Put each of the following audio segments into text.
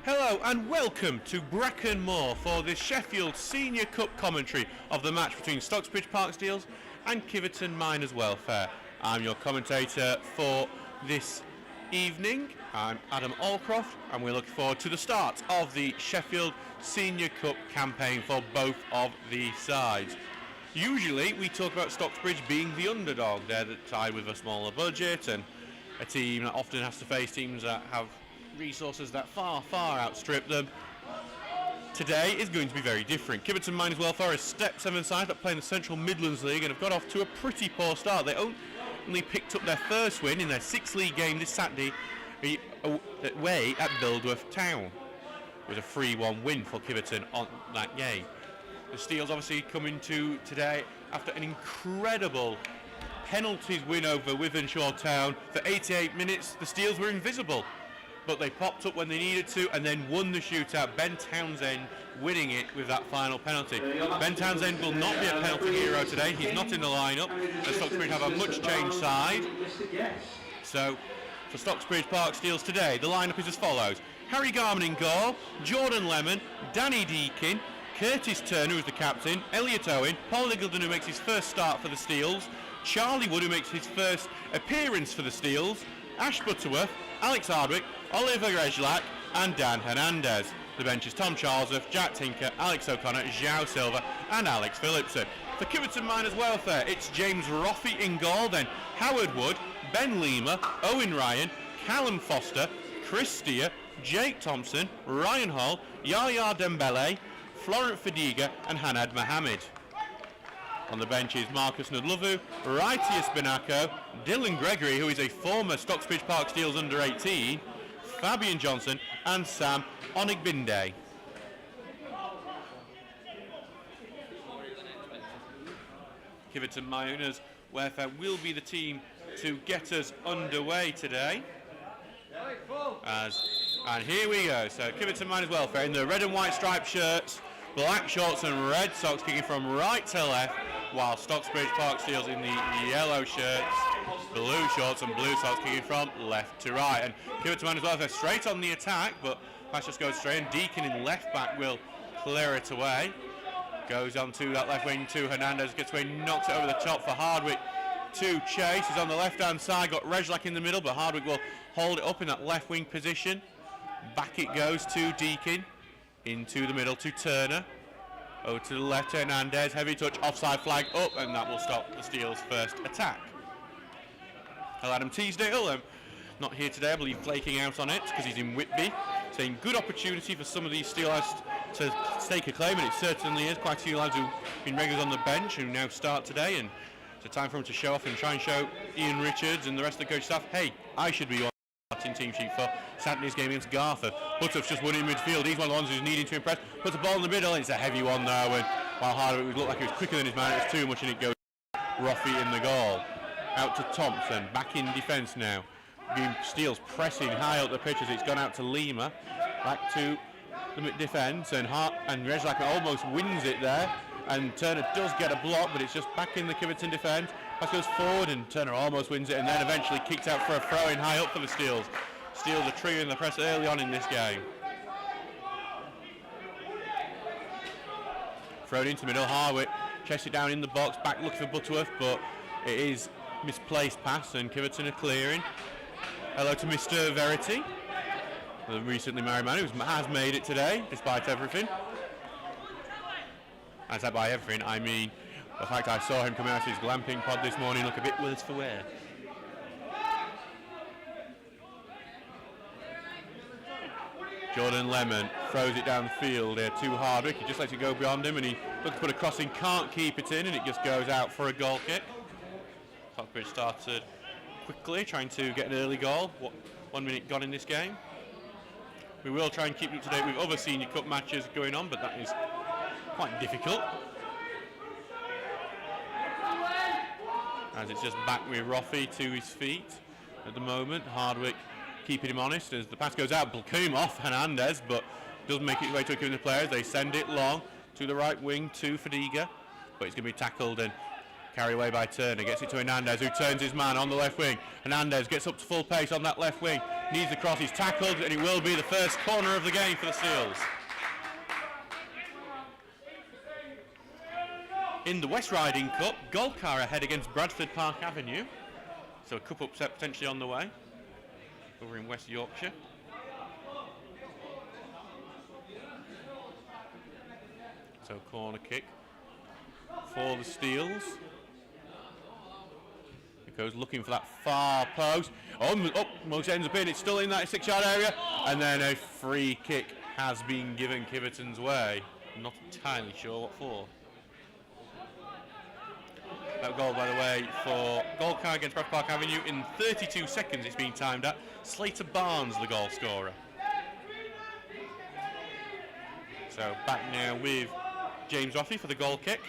Hello and welcome to Brecon Moor for this Sheffield Senior Cup commentary of the match between Stocksbridge Park Steels and Kiveton Miners Welfare. I'm your commentator for this evening. I'm Adam Allcroft and we're looking forward to the start of the Sheffield Senior Cup campaign for both of the sides. Usually we talk about Stocksbridge being the underdog. They're the side with a smaller budget and a team that often has to face teams that have resources that far outstrip them. Today is going to be very different. Kiveton Miners Welfare is step 7 side that play in the Central Midlands League and have got off to a pretty poor start. They only picked up their first win in their 6th league game this Saturday away at Buildworth Town. It was a 3-1 win for Kiveton on that game. The Steels obviously coming to today after an incredible penalties win over Wythenshawe Town. For 88 minutes the Steels were invisible, but they popped up when they needed to and then won the shootout. Ben Townsend winning it with that final penalty. Ben Townsend will not be a penalty hero today. He's not in the lineup. The Stocksbridge have a much changed side. So for Stocksbridge Park Steels today, the lineup is as follows: Harry Garman in goal, Jordan Lemon, Danny Deakin, Curtis Turner who's the captain, Elliot Owen, Paul Liggleton who makes his first start for the Steels, Charlie Wood who makes his first appearance for the Steels, Ash Butterworth, Alex Hardwick, Oliver Grezlak and Dan Hernandez. The bench is Tom Charlesoff, Jack Tinker, Alex O'Connor, João Silva and Alex Phillipson. For Kiveton Miners Welfare, it's James Roffey in goal, then Howard Wood, Ben Lima, Owen Ryan, Callum Foster, Chris Steer, Jake Thompson, Ryan Hall, Yaya Dembele, Florent Fadiga and Hanad Mohammed. On the bench is Marcus Nudlovu, Raitius Benako, Dylan Gregory, who is a former Stocksbridge Park Steels under-18, Fabian Johnson and Sam Onigbinde. Kiveton Miners Welfare will be the team to get us underway today. And here we go. So Kiveton Miners Welfare in the red and white striped shirts, black shorts and red socks, kicking from right to left, while Stocksbridge Park Steels in the yellow shirts, blue shorts and blue socks, kicking from left to right. And Kiveton Miners Welfare straight on the attack, but match just goes straight, and Deacon in left back will clear it away. Goes on to that left wing to Hernandez, gets away, knocks it over the top for Hardwick to chase. He's on the left hand side, got Rezlak in the middle, but Hardwick will hold it up in that left wing position. Back it goes to Deakin, into the middle to Turner. Over to the left, Hernandez, heavy touch, offside flag up, and that will stop the Steel's first attack. Hello, Adam Teasdale, not here today, I believe flaking out on it because he's in Whitby, saying good opportunity for some of these Steel lads to stake a claim, and it certainly is. Quite a few lads who've been regulars on the bench who now start today, and it's a time for him to show off and try and show Ian Richards and the rest of the coach staff, hey, I should be on the team sheet for Saturday's game against Gartha. Buttoff's just won in midfield. He's one of the ones who's needing to impress. Puts the ball in the middle. It's a heavy one though, and while Hardwick would look like he was quicker than his man, it was too much and it goes Roffey in the goal. Out to Thompson, back in defence now. Steel's pressing high up the pitch as it's gone out to Lima. Back to the defence, and Rezlak almost wins it there. And Turner does get a block, but it's just back in the Kiveton defence. Pass goes forward and Turner almost wins it, and then eventually kicked out for a throw-in high up for the Steels. Steels are triggering the press early on in this game. Thrown into the middle, Hardwick chests it down in the box, back looking for Butterworth, but it is misplaced pass and Kiveton are clearing. Hello to Mr. Verity, the recently married man who has made it today, despite everything. As by everything, I mean the fact I saw him coming out of his glamping pod this morning look a bit worse for wear. Jordan Lemon throws it down the field here to Hardwick. He just lets it go beyond him and he looks to put a crossing, can't keep it in, and it just goes out for a goal kick. Stocksbridge started quickly, trying to get an early goal. 1 minute gone in this game. We will try and keep you up to date with other Senior Cup matches going on, but that is quite difficult. As it's just back with Roffey to his feet at the moment. Hardwick keeping him honest as the pass goes out. Came off Hernandez, but doesn't make its way to the players. They send it long to the right wing to Fadiga, but it's going to be tackled, and Carried away by Turner, gets it to Hernandez, who turns his man on the left wing. Hernandez gets up to full pace on that left wing, needs the cross, he's tackled, and it will be the first corner of the game for the Seals. In the West Riding Cup, Golcar ahead against Bradford Park Avenue. So a cup upset potentially on the way, over in West Yorkshire. So corner kick for the Steels. It goes looking for that far post. Almost ends up in. It's still in that 6-yard area. And then a free kick has been given Kiveton's way. I'm not entirely sure what for. That goal, by the way, for Golcar against Bradford Park Avenue in 32 seconds it's been timed at. Slater Barnes, the goal scorer. So back now with James Roffey for the goal kick.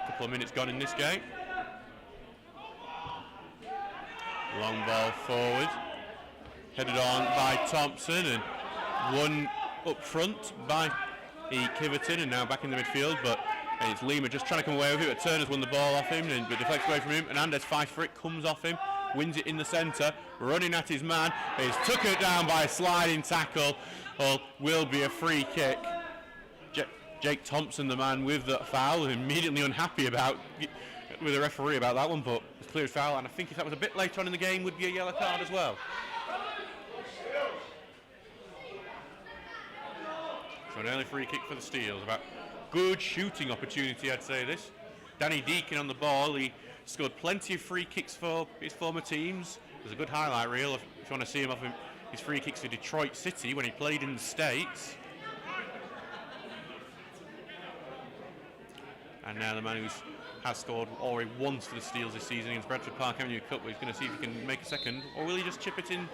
A couple of minutes gone in this game. Long ball forward. Headed on by Thompson and one up front by Kiveton, and now back in the midfield, but it's Lima just trying to come away with it, but Turner's won the ball off him and deflects away from him. Hernandez fights for it, comes off him, wins it in the centre, running at his man. He's took it down by a sliding tackle. Will be a free kick. Jake Thompson, the man with the foul, immediately unhappy with the referee about that one, but it's clear as foul, and I think if that was a bit later on in the game would be a yellow card as well. So an early free kick for the Steels. About good shooting opportunity, I'd say this. Danny Deacon on the ball. He scored plenty of free kicks for his former teams. There's a good highlight reel if you want to see him off his free kicks for Detroit City when he played in the States. And now the man who has scored already once for the Steels this season against Bradford Park Avenue Cup, he's going to see if he can make a second, or will he just chip it in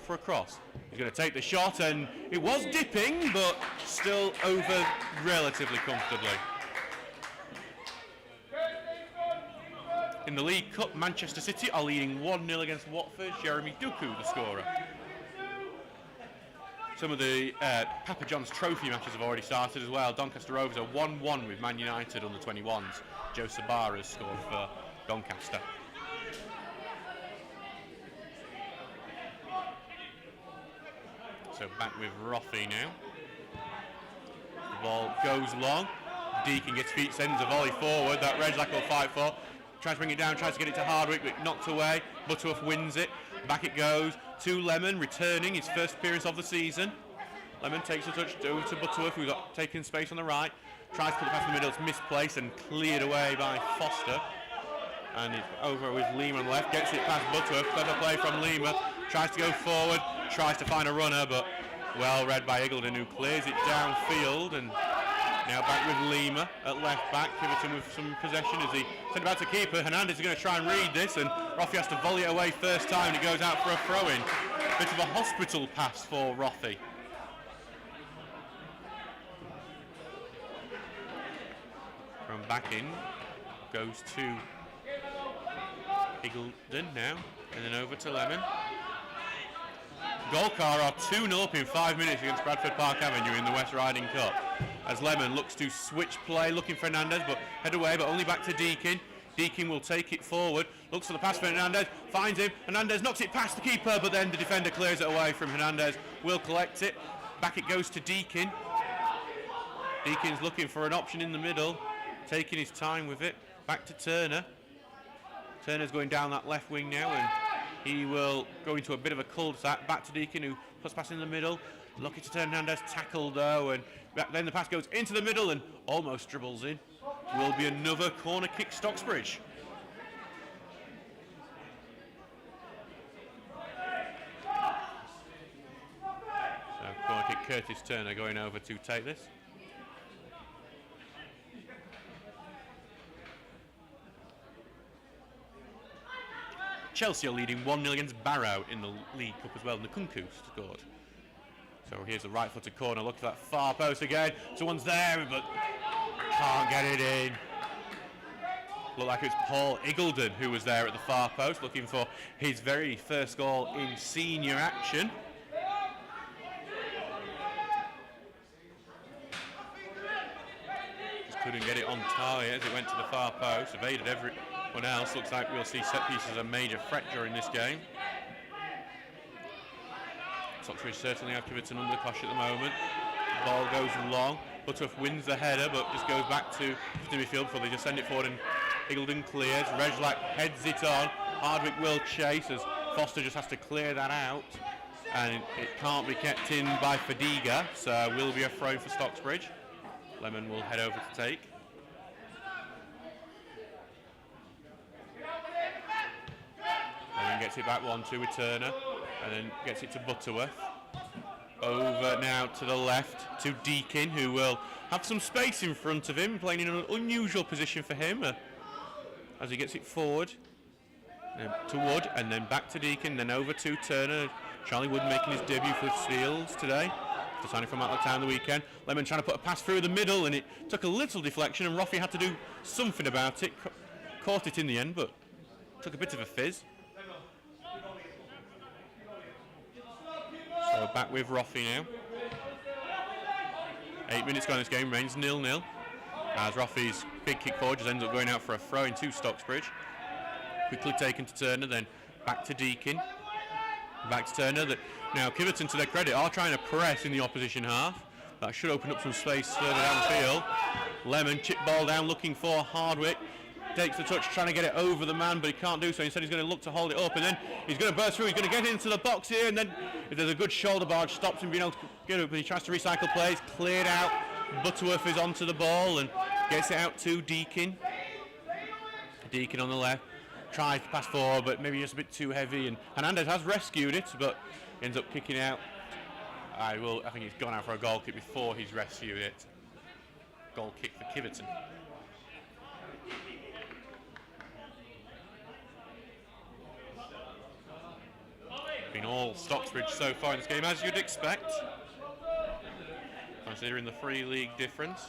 for a cross? He's going to take the shot, and it was dipping, but still over relatively comfortably. In the League Cup, Manchester City are leading 1-0 against Watford. Jeremy Duku, the scorer. Some of the Papa John's Trophy matches have already started as well. Doncaster Rovers are 1-1 with Man United under 21s. Joe Sabara has scored for Doncaster. So back with Roffey now. The ball goes long. Deacon gets feet, sends a volley forward. That Redlack will fight for. Tries to bring it down, tries to get it to Hardwick, but knocked away. Butterworth wins it. Back it goes to Lemon, returning his first appearance of the season. Lemon takes a touch over to Butterworth, who's got taken space on the right. Tries to put the pass in the middle, it's misplaced and cleared away by Foster. And it's over with Lima on the left, gets it past Butterworth. Clever play from Lima. Tries to go forward, tries to find a runner, but well read by Eagledon, who clears it downfield. And now back with Lima at left back. Kiveton with some possession as he sent it back to keeper. Hernandez is going to try and read this, and Roffey has to volley it away first time, and it goes out for a throw-in. Bit of a hospital pass for Roffey. From back in goes to Eagledon now, and then over to Lemon. Golcar are 2-0 up in 5 minutes against Bradford Park Avenue in the West Riding Cup. As Lemon looks to switch play, looking for Hernandez, but head away, but only back to Deakin. Deakin will take it forward, looks for the pass for Hernandez, finds him. Hernandez knocks it past the keeper, but then the defender clears it away from Hernandez. Will collect it. Back it goes to Deakin. Deakin's looking for an option in the middle, taking his time with it. Back to Turner. Turner's going down that left wing now, and he will go into a bit of a cul-de-sac. Back to Deakin, who puts pass in the middle. Lucky to turn Hernandez, tackled though, and then the pass goes into the middle and almost dribbles in. Will be another corner kick, Stocksbridge. So corner kick, Curtis Turner going over to take this. Chelsea are leading 1-0 against Barrow in the League Cup as well. Nkunku scored. So here's the right-footed corner. Look at that far post again. Someone's there, but can't get it in. Looked like it was Paul Eagledon who was there at the far post, looking for his very first goal in senior action. Just Couldn't get it on target as it went to the far post, evaded everyone else. Looks like we'll see set pieces as a major threat during this game. Stocksbridge certainly have Kiveton under cosh at the moment. The ball goes long. Butterworth wins the header, but just goes back to midfield before they just send it forward, and Eagledon clears. Rejlak heads it on. Hardwick will chase as Foster just has to clear that out, and it can't be kept in by Fadiga, so will be a throw for Stocksbridge. Lemon will head over to take. Lemon gets it back 1-2 with Turner, and then gets it to Butterworth. Over now to the left to Deakin, who will have some space in front of him, playing in an unusual position for him as he gets it forward. To Wood, and then back to Deakin, then over to Turner. Charlie Wood making his debut for Steels today, after signing from Outlook Town the weekend. Lemon trying to put a pass through the middle, and it took a little deflection, and Roffey had to do something about it. Caught it in the end, but took a bit of a fizz. So back with Roffey now. 8 minutes gone in this game, remains 0-0. As Roffey's big kick forward just ends up going out for a throw into Stocksbridge. Quickly taken to Turner, then back to Deakin. Back to Turner. Now Kiveton, to their credit, are trying to press in the opposition half. That should open up some space further downfield. Lemon, chip ball down, looking for Hardwick. Takes the touch, trying to get it over the man, but he can't do so. Instead, he's going to look to hold it up, and then he's going to burst through. He's going to get into the box here, and then if there's a good shoulder barge, stops him being able to get it, but he tries to recycle plays. Cleared out. Butterworth is onto the ball and gets it out to Deakin. Deakin on the left. Tries to pass forward, but maybe just a bit too heavy, and Hernandez has rescued it, but ends up kicking out. I think he's gone out for a goal kick before he's rescued it. Goal kick for Kiveton. Been all Stocksbridge so far in this game, as you'd expect, considering the 3 league difference.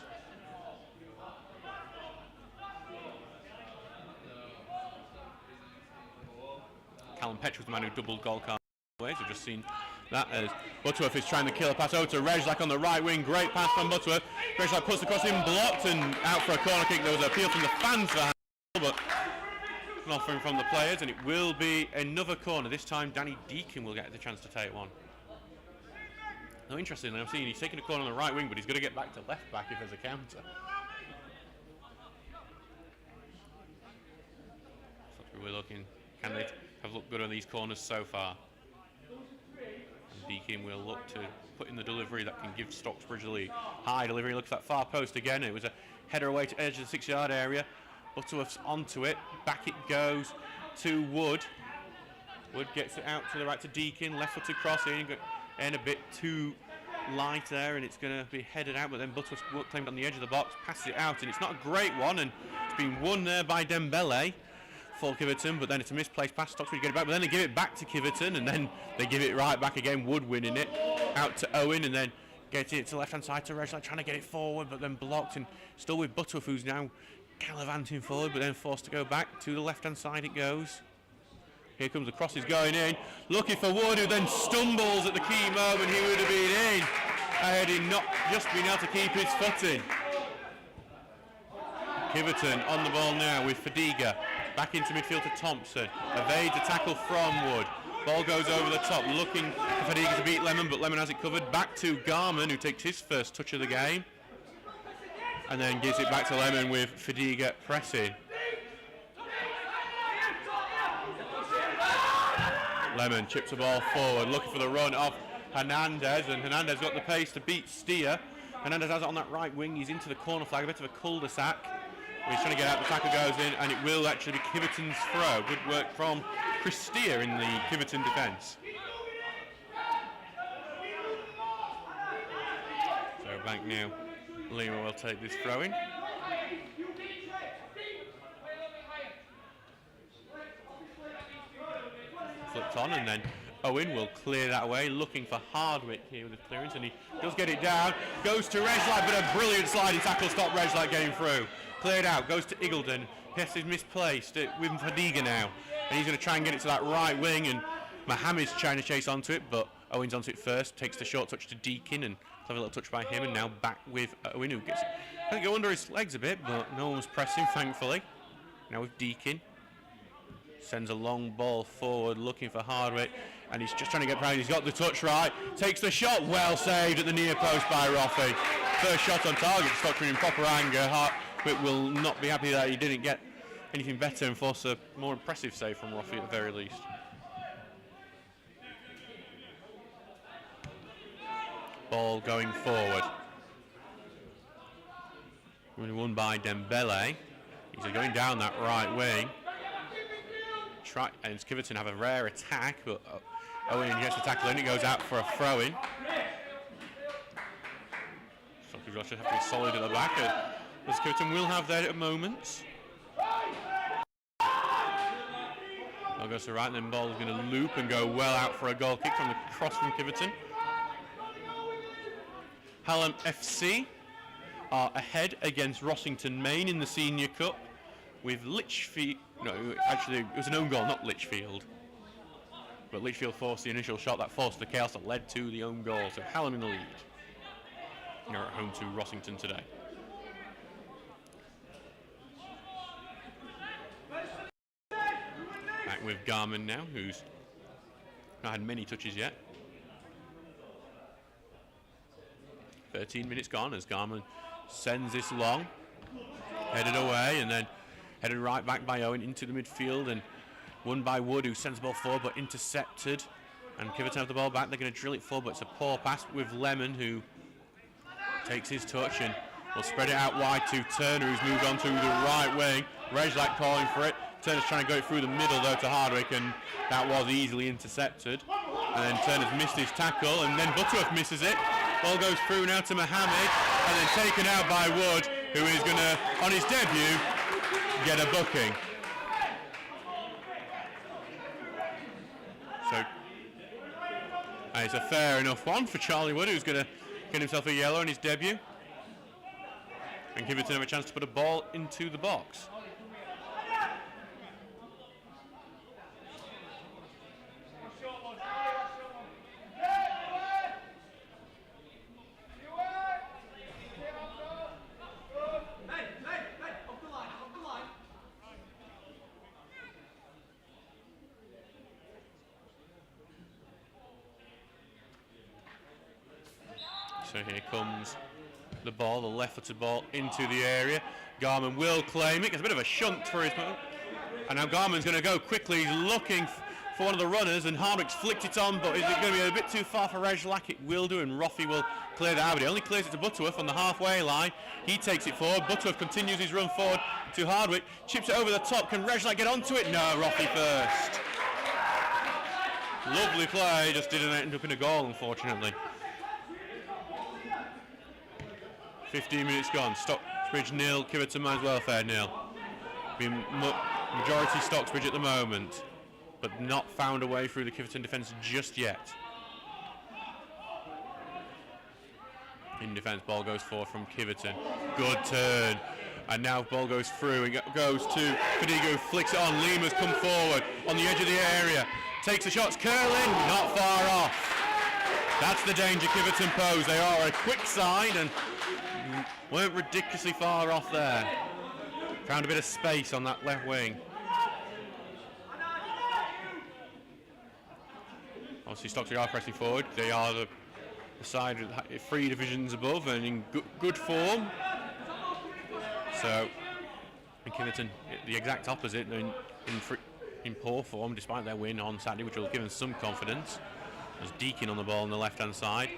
Callum Petch was the man who doubled goal card ways. We've just seen that as Butterworth is trying to kill a pass over to Rejlak on the right wing. Great pass from Butterworth. Rejlak puts the cross in, blocked, and out for a corner kick. There was an appeal from the fans for but nothing from the players, and it will be another corner. This time Danny Deakin will get the chance to take one. Now interestingly, I'm seeing he's taking a corner on the right wing, but he's going to get back to left back if there's a counter. So we're looking, can they have looked good on these corners so far? And Deakin will look to put in the delivery that can give Stocksbridge the lead. High delivery, looks at that far post again. It was a header away to edge of the 6-yard area. Butterworth's onto it, back it goes to Wood. Wood gets it out to the right to Deakin, left-footed crossing, and a bit too light there, and it's going to be headed out, but then Butterworth claimed on the edge of the box, passes it out, and it's not a great one, and it's been won there by Dembele for Kiveton, but then it's a misplaced pass. Stocksbridge get it back, but then they give it back to Kiveton, and then they give it right back again. Wood winning it out to Owen, and then gets it to the left-hand side to Rejlak, trying to get it forward, but then blocked, and still with Butterworth, who's now gallivanting forward, but then forced to go back to the left-hand side. It goes. Here comes the crosses going in, looking for Wood, who then stumbles at the key moment. He would have been in had he not just been able to keep his footing. Kiveton on the ball now with Fadiga. Back into midfield to Thompson. Evades a tackle from Wood. Ball goes over the top, looking for Fadiga to beat Lemon, but Lemon has it covered. Back to Garman, who takes his first touch of the game. And then gives it back to Lemon with Fadiga pressing. Lemon chips the ball forward, looking for the run of Hernandez, and Hernandez got the pace to beat Steer. Hernandez has it on that right wing. He's into the corner flag, a bit of a cul-de-sac. He's trying to get out, the tackle goes in, and it will actually be Kiveton's throw. Good work from Chris Steer in the Kiveton defence. So back now, Lima will take this throw in. Flipped on, and then Owen will clear that away, looking for Hardwick here with the clearance, and he does get it down. Goes to Rejlak, but a brilliant sliding tackle stopped Rejlak getting through. Cleared out, goes to Eagledon. Yes, is misplaced with Fadiga now, and he's going to try and get it to that right wing, and Mohammed's trying to chase onto it, but Owen's onto it first, takes the short touch to Deakin, and clever little touch by him, and now back with Owen, who gets to go under his legs a bit, but no one was pressing, thankfully. Now with Deakin. Sends a long ball forward, looking for Hardwick, and he's just trying to get behind. He's got the touch right, takes the shot, well saved at the near post by Roffey. First shot on target, Stockbridge in proper anger. Hardwick will not be happy that he didn't get anything better and force a more impressive save from Roffey at the very least. Ball going forward. Won by Dembele. He's going down that right wing. And Kiveton have a rare attack, but Owen gets the tackle in. It goes out for a throw-in. Stockbridge should have to be solid at the back, as Kiveton will have there at moments. Ball goes to right, and then ball is going to loop and go well out for a goal kick from the cross from Kiveton. Hallam FC are ahead against Rossington Main in the Senior Cup, with Lichfield. No, actually, it was an own goal, not Lichfield. But Lichfield forced the initial shot that forced the chaos that led to the own goal. So Hallam in the lead. They're at home to Rossington today. Back with Garman now, who's not had many touches yet. 13 minutes gone as Garman sends this long. Headed away, and then headed right back by Owen into the midfield, and won by Wood, who sends the ball forward but intercepted. And Kiveton have the ball back. They're going to drill it forward, but it's a poor pass with Lemon, who takes his touch and will spread it out wide to Turner, who's moved on to the right wing. Rejlak calling for it. Turner's trying to go through the middle though to Hardwick, and that was easily intercepted. And then Turner's missed his tackle, and then Butterworth misses it. Ball goes through now to Mohammed, and then taken out by Wood, who is going to, on his debut, get a booking. So, and it's a fair enough one for Charlie Wood, who's going to get himself a yellow on his debut. And Kiveton have a chance to put a ball into the box. So here comes the ball, the left-footed ball into the area. Garman will claim it. Gets a bit of a shunt for his moment. And now Garman's going to go quickly. He's looking for one of the runners, and Hardwick's flicked it on, but is it going to be a bit too far for Rejlak? It will do, and Roffey will clear that out. But he only clears it to Butterworth on the halfway line. He takes it forward. Butterworth continues his run forward to Hardwick. Chips it over the top. Can Rejlak get onto it? No, Roffey first. Lovely play. Just didn't end up in a goal, unfortunately. 15 minutes gone. Stocksbridge 0, Kiveton Mines Welfare 0. Been majority Stocksbridge at the moment, but not found a way through the Kiveton defence just yet. In defence, ball goes forward from Kiveton. Good turn. And now ball goes through. It goes to Fadiga, who flicks it on. Lima's come forward on the edge of the area. Takes the shots. Curling, not far off. That's the danger Kiveton pose. They are a quick side and weren't ridiculously far off there. Found a bit of space on that left wing. Obviously Stocksbridge are pressing forward. They are the side 3 divisions above and in good form. So, and Kiveton, the exact opposite, in poor form despite their win on Saturday, which will give them some confidence. There's Deakin on the ball on the left-hand side,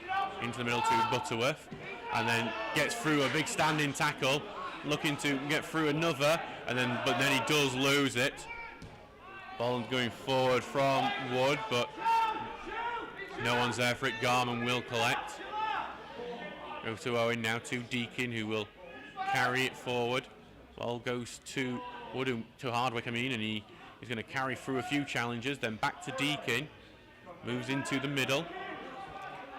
into the middle to Butterworth, and then gets through a big standing tackle, looking to get through another, but then he does lose it. Ball going forward from Wood, but no one's there for it. Garman will collect. Go to Owen now to Deakin, who will carry it forward. Ball goes to Wood, to Hardwick, and he's going to carry through a few challenges, then back to Deakin. Moves into the middle.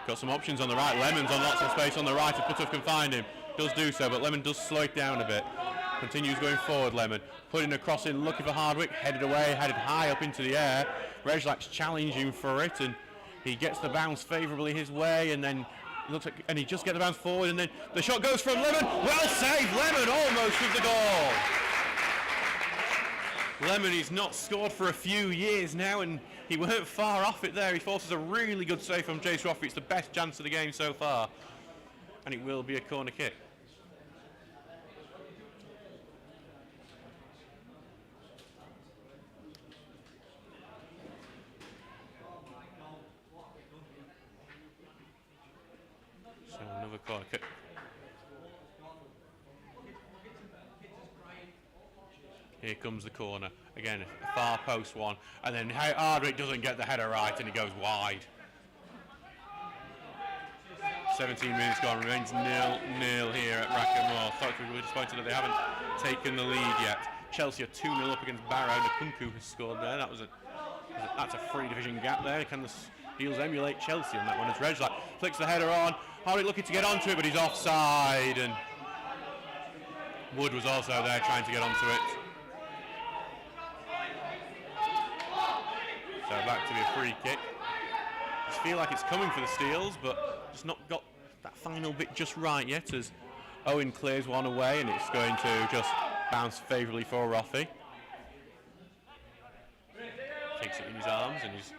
Got some options on the right. Lemon's on lots of space on the right if Butterworth can find him. Does do so, but Lemon does slow it down a bit. Continues going forward, Lemon. Putting a cross in, looking for Hardwick. Headed away, headed high up into the air. Rejlak's challenging for it, and He gets the bounce favourably his way, and then looks like, and he just gets the bounce forward, and then the shot goes from Lemon. Well saved, Lemon almost with the goal. Lemon, he's not scored for a few years now, and he weren't far off it there. He forces a really good save from Jace Roffey. It's the best chance of the game so far, and it will be a corner kick. So another corner kick. Here comes the corner. Again, a far post one. And then Hardwick doesn't get the header right and he goes wide. 17 minutes gone, remains 0-0 here at Brackenmore. Stocksbridge were disappointed that they haven't taken the lead yet. Chelsea are 2-0 up against Barrow. Nkunku has scored there. That's a free division gap there. Can the Heels emulate Chelsea on that one as Reg flicks the header on. Hardwick looking to get onto it, but he's offside. And Wood was also there trying to get onto it. So back to be a free kick. Just feel like it's coming for the Steels, but just not got that final bit just right yet as Owen clears one away and it's going to just bounce favourably for Roffey. Takes it in his arms and he's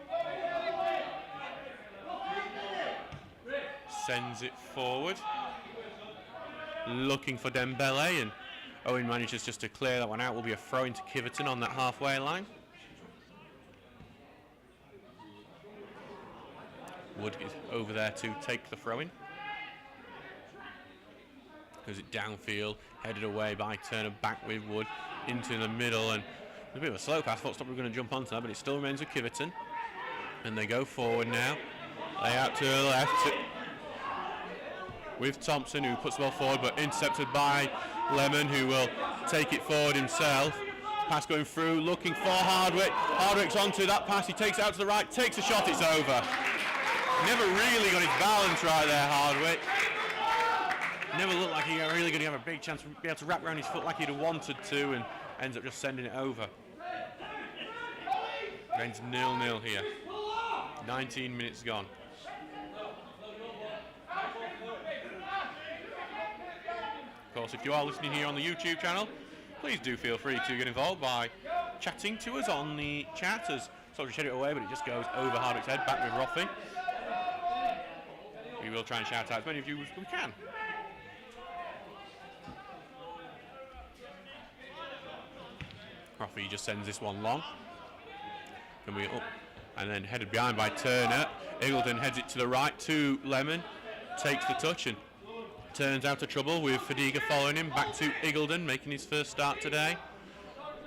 sends it forward. Looking for Dembele, and Owen manages just to clear that one out. Will be a throw into Kiveton on that halfway line. Wood is over there to take the throw-in. Goes it downfield, headed away by Turner, back with Wood into the middle, and a bit of a slow pass. Thought Stockbridge were going to jump onto that, but it still remains with Kiveton. And they go forward now. Lay out to the left with Thompson, who puts the ball forward, but intercepted by Lemon, who will take it forward himself. Pass going through, looking for Hardwick. Hardwick's onto that pass. He takes it out to the right, takes a shot. It's over. Never really got his balance right there, Hardwick. Never looked like he was really going to have a big chance to be able to wrap around his foot like he'd have wanted to, and ends up just sending it over. Remains 0-0 here. 19 minutes gone. Of course, if you are listening here on the YouTube channel, please do feel free to get involved by chatting to us on the chat as Stockbridge head it away, but it just goes over Hardwick's head, back with Roffey. We will try and shout out as many of you as we can. Roffey just sends this one long. Can be up and then headed behind by Turner. Eagleton heads it to the right to Lemon. Takes the touch and turns out of trouble with Fadiga following him. Back to Eagleton, making his first start today.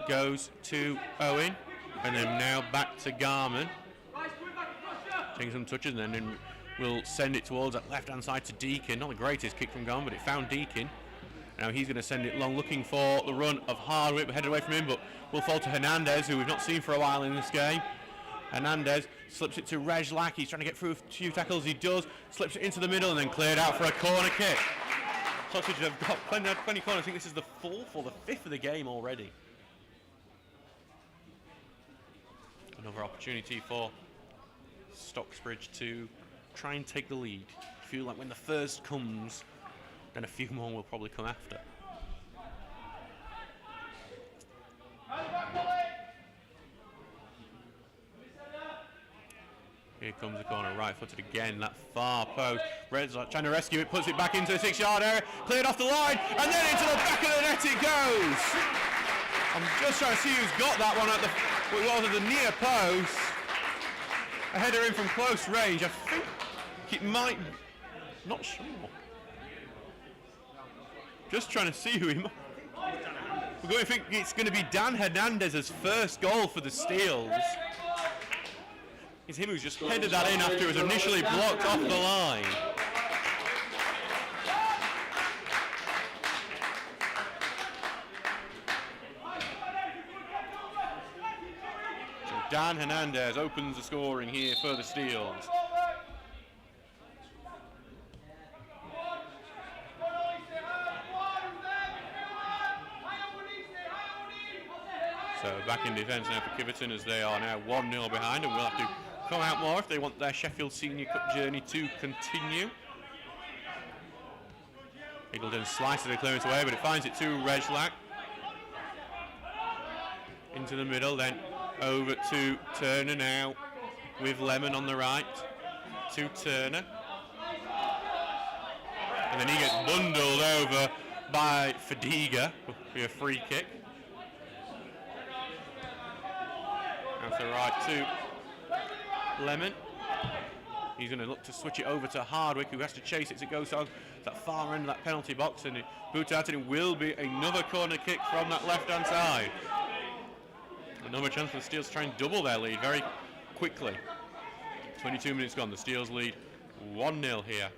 Goes to Owen. And then now back to Garman. Taking some touches and then will send it towards that left-hand side to Deakin. Not the greatest kick from Garman, but it found Deakin. Now he's going to send it long, looking for the run of Hardwick, headed away from him, but will fall to Hernandez, who we've not seen for a while in this game. Hernandez slips it to Reg Lack. He's trying to get through a few tackles. He does. Slips it into the middle and then cleared out for a corner kick. Stocksbridge have got plenty corners. I think this is the fourth or the fifth of the game already. Another opportunity for Stocksbridge to try and take the lead. I feel like when the first comes, then a few more will probably come after. Here comes the corner, right-footed again, that far post. Red's trying to rescue it, puts it back into the 6-yard area, cleared off the line, and then into the back of the net it goes. I'm just trying to see who's got that one at the near post. A header in from close range. I think it might, not sure. Just trying to see who he might. We're going to think it's going to be Dan Hernandez's first goal for the Steels. It's him who's just headed that in after it was initially blocked off the line. So Dan Hernandez opens the scoring here for the Steels. So back in defence now for Kiveton as they are now 1-0 behind, and we'll have to come out more if they want their Sheffield Senior Cup journey to continue. Kiveton slices the clearance away, but it finds it to Rejlak. Into the middle, then over to Turner now with Lemon on the right. To Turner. And then he gets bundled over by Fadiga for a free kick. Out to the right to Lemon. He's going to look to switch it over to Hardwick, who has to chase it. It goes on that far end of that penalty box, and it boots out, and it will be another corner kick from that left-hand side. Another chance for the Steels to try and double their lead very quickly. 22 minutes gone. The Steels lead 1-0 here.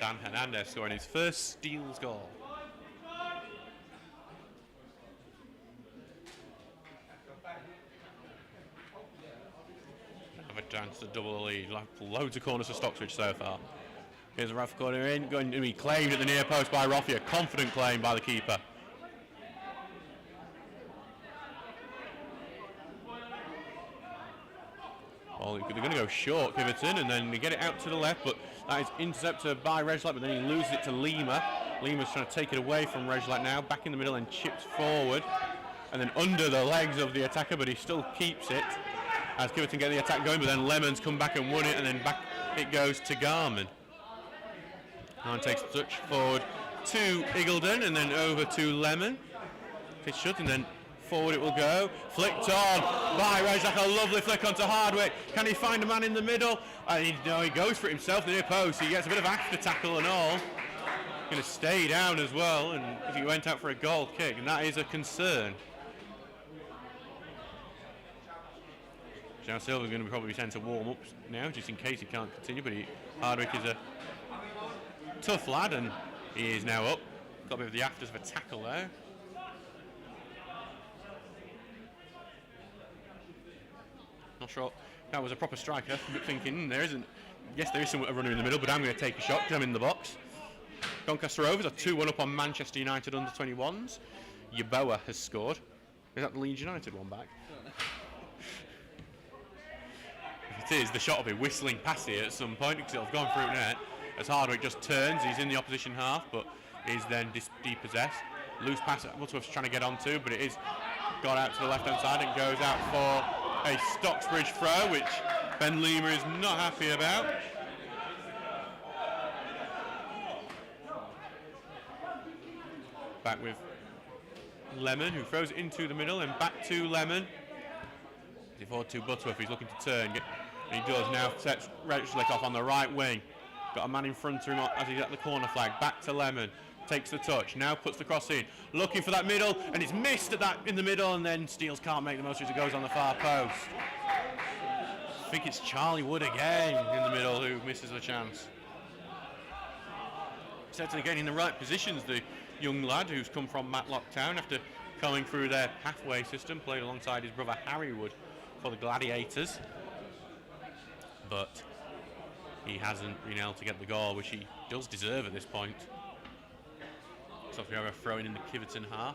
Dan Hernandez scoring his first Steels goal. Another chance to double the lead. Loads of corners for Stocksbridge so far. Here's a rough corner in, going to be claimed at the near post by Roffey. A confident claim by the keeper. Well, they're going to go short, Kiveton, and then they get it out to the left, but that is intercepted by Rejlak, but then he loses it to Lima. Lima's trying to take it away from Rejlak now, back in the middle and chips forward, and then under the legs of the attacker, but he still keeps it as Kiveton get the attack going, but then Lemon's come back and won it, and then back it goes to Garman. And takes the touch forward to Iggulden, and then over to Lemon. It should, and then forward it will go. Flicked on by Rejlak, a lovely flick onto Hardwick. Can he find a man in the middle? He goes for it himself, the near post. He gets a bit of after tackle and all. Going to stay down as well, and he went out for a goal kick, and that is a concern. João Silva's going to probably be sent to warm up now, just in case he can't continue, but Hardwick is a tough lad, and he is now up. Got a bit of the afters of a tackle there. Not sure that was a proper striker, thinking there isn't. Yes, there is a runner in the middle, but I'm going to take a shot because I'm in the box. Doncaster Rovers are 2-1 up on Manchester United under 21s. Yeboah has scored. Is that the Leeds United one back? If it is, the shot will be whistling past here at some point because it'll have gone through net. As Hardwick just turns, he's in the opposition half, but is then depossessed. Loose pass that Butterworth's trying to get onto, but it is got out to the left-hand side and goes out for a Stocksbridge throw, which Ben Lima is not happy about. Back with Lemon, who throws it into the middle, and back to Lemon. Forward to Butterworth, he's looking to turn, and he does now. Sets Rejlak off on the right wing. Got a man in front of him as he's at the corner flag. Back to Lemon. Takes the touch, now puts the cross in, looking for that middle, and it's missed at that in the middle, and then Steels can't make the most as it goes on the far post. I think it's Charlie Wood again in the middle who misses the chance. Sets it again in the right positions, the young lad who's come from Matlock Town after coming through their pathway system, played alongside his brother Harry Wood for the Gladiators. But he hasn't been able to get the goal, which he does deserve at this point. So we have a throw in the Kiveton half.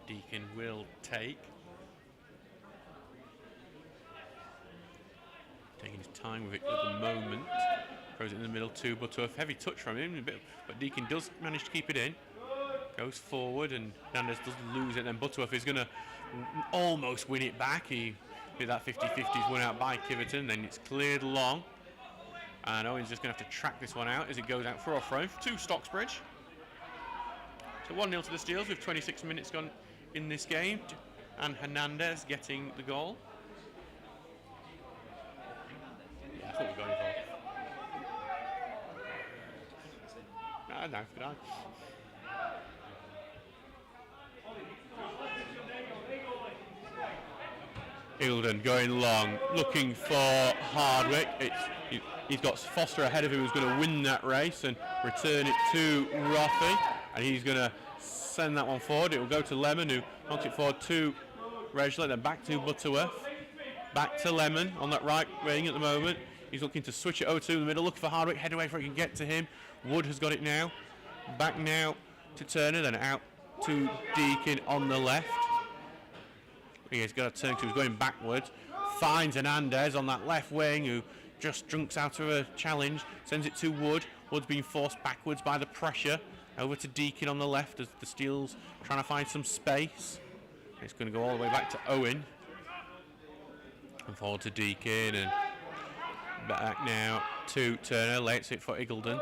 Deacon will take. Taking his time with it at the moment. Throws it in the middle to Butterworth. Heavy touch from him, but Deacon does manage to keep it in. Goes forward and Hernandez does lose it. Then Butterworth is going to almost win it back. He did that 50-50s won out by Kiveton. Then it's cleared long. And Owen's just going to have to track this one out as it goes out for a throw to Stocksbridge. So 1-0 to the Steels with 26 minutes gone in this game. And Hernandez getting the goal. Yeah, that's what we're going for. No, good eye. Iggulden going long, looking for Hardwick. He's got Foster ahead of him, who's going to win that race and return it to Roffey, and he's going to send that one forward. It will go to Lemon, who knocks it forward to Rejlak, then back to Butterworth, back to Lemon on that right wing at the moment. He's looking to switch it over to the middle, looking for Hardwick, head away before he can get to him. Wood has got it now. Back now to Turner, then out to Deakin on the left. He's got a turn because he's going backwards. Finds Hernandez on that left wing, who just drunks out of a challenge. Sends it to Wood. Wood's being forced backwards by the pressure. Over to Deakin on the left as the Steels trying to find some space. It's going to go all the way back to Owen. And forward to Deakin and back now to Turner. Late it for Eagledon.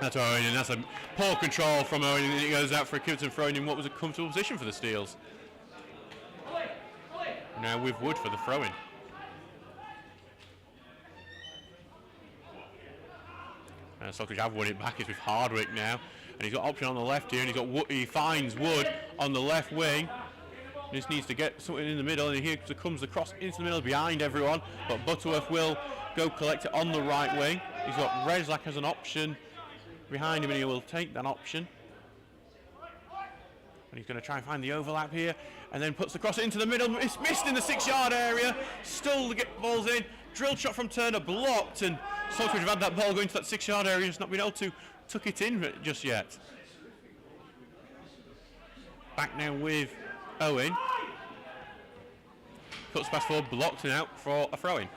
That's Owen, and that's a poor control from Owen, and it goes out for a Kiveton throw in what was a comfortable position for the Steels. Now with Wood for the throw-in. Stockbridge have won it back. It's with Hardwick now, and he's got option on the left here, and he finds Wood on the left wing. He just needs to get something in the middle, and here comes the cross into the middle behind everyone, but Butterworth will go collect it on the right wing. He's got Reslak as an option behind him, and he will take that option. And he's going to try and find the overlap here, and then puts the cross into the middle. It's missed in the 6-yard area. Still to get balls in. Drilled shot from Turner, blocked, and Stocksbridge have had that ball going to that 6-yard area, just not been able to tuck it in just yet. Back now with Owen. Cuts pass forward, blocked and out for a throw-in.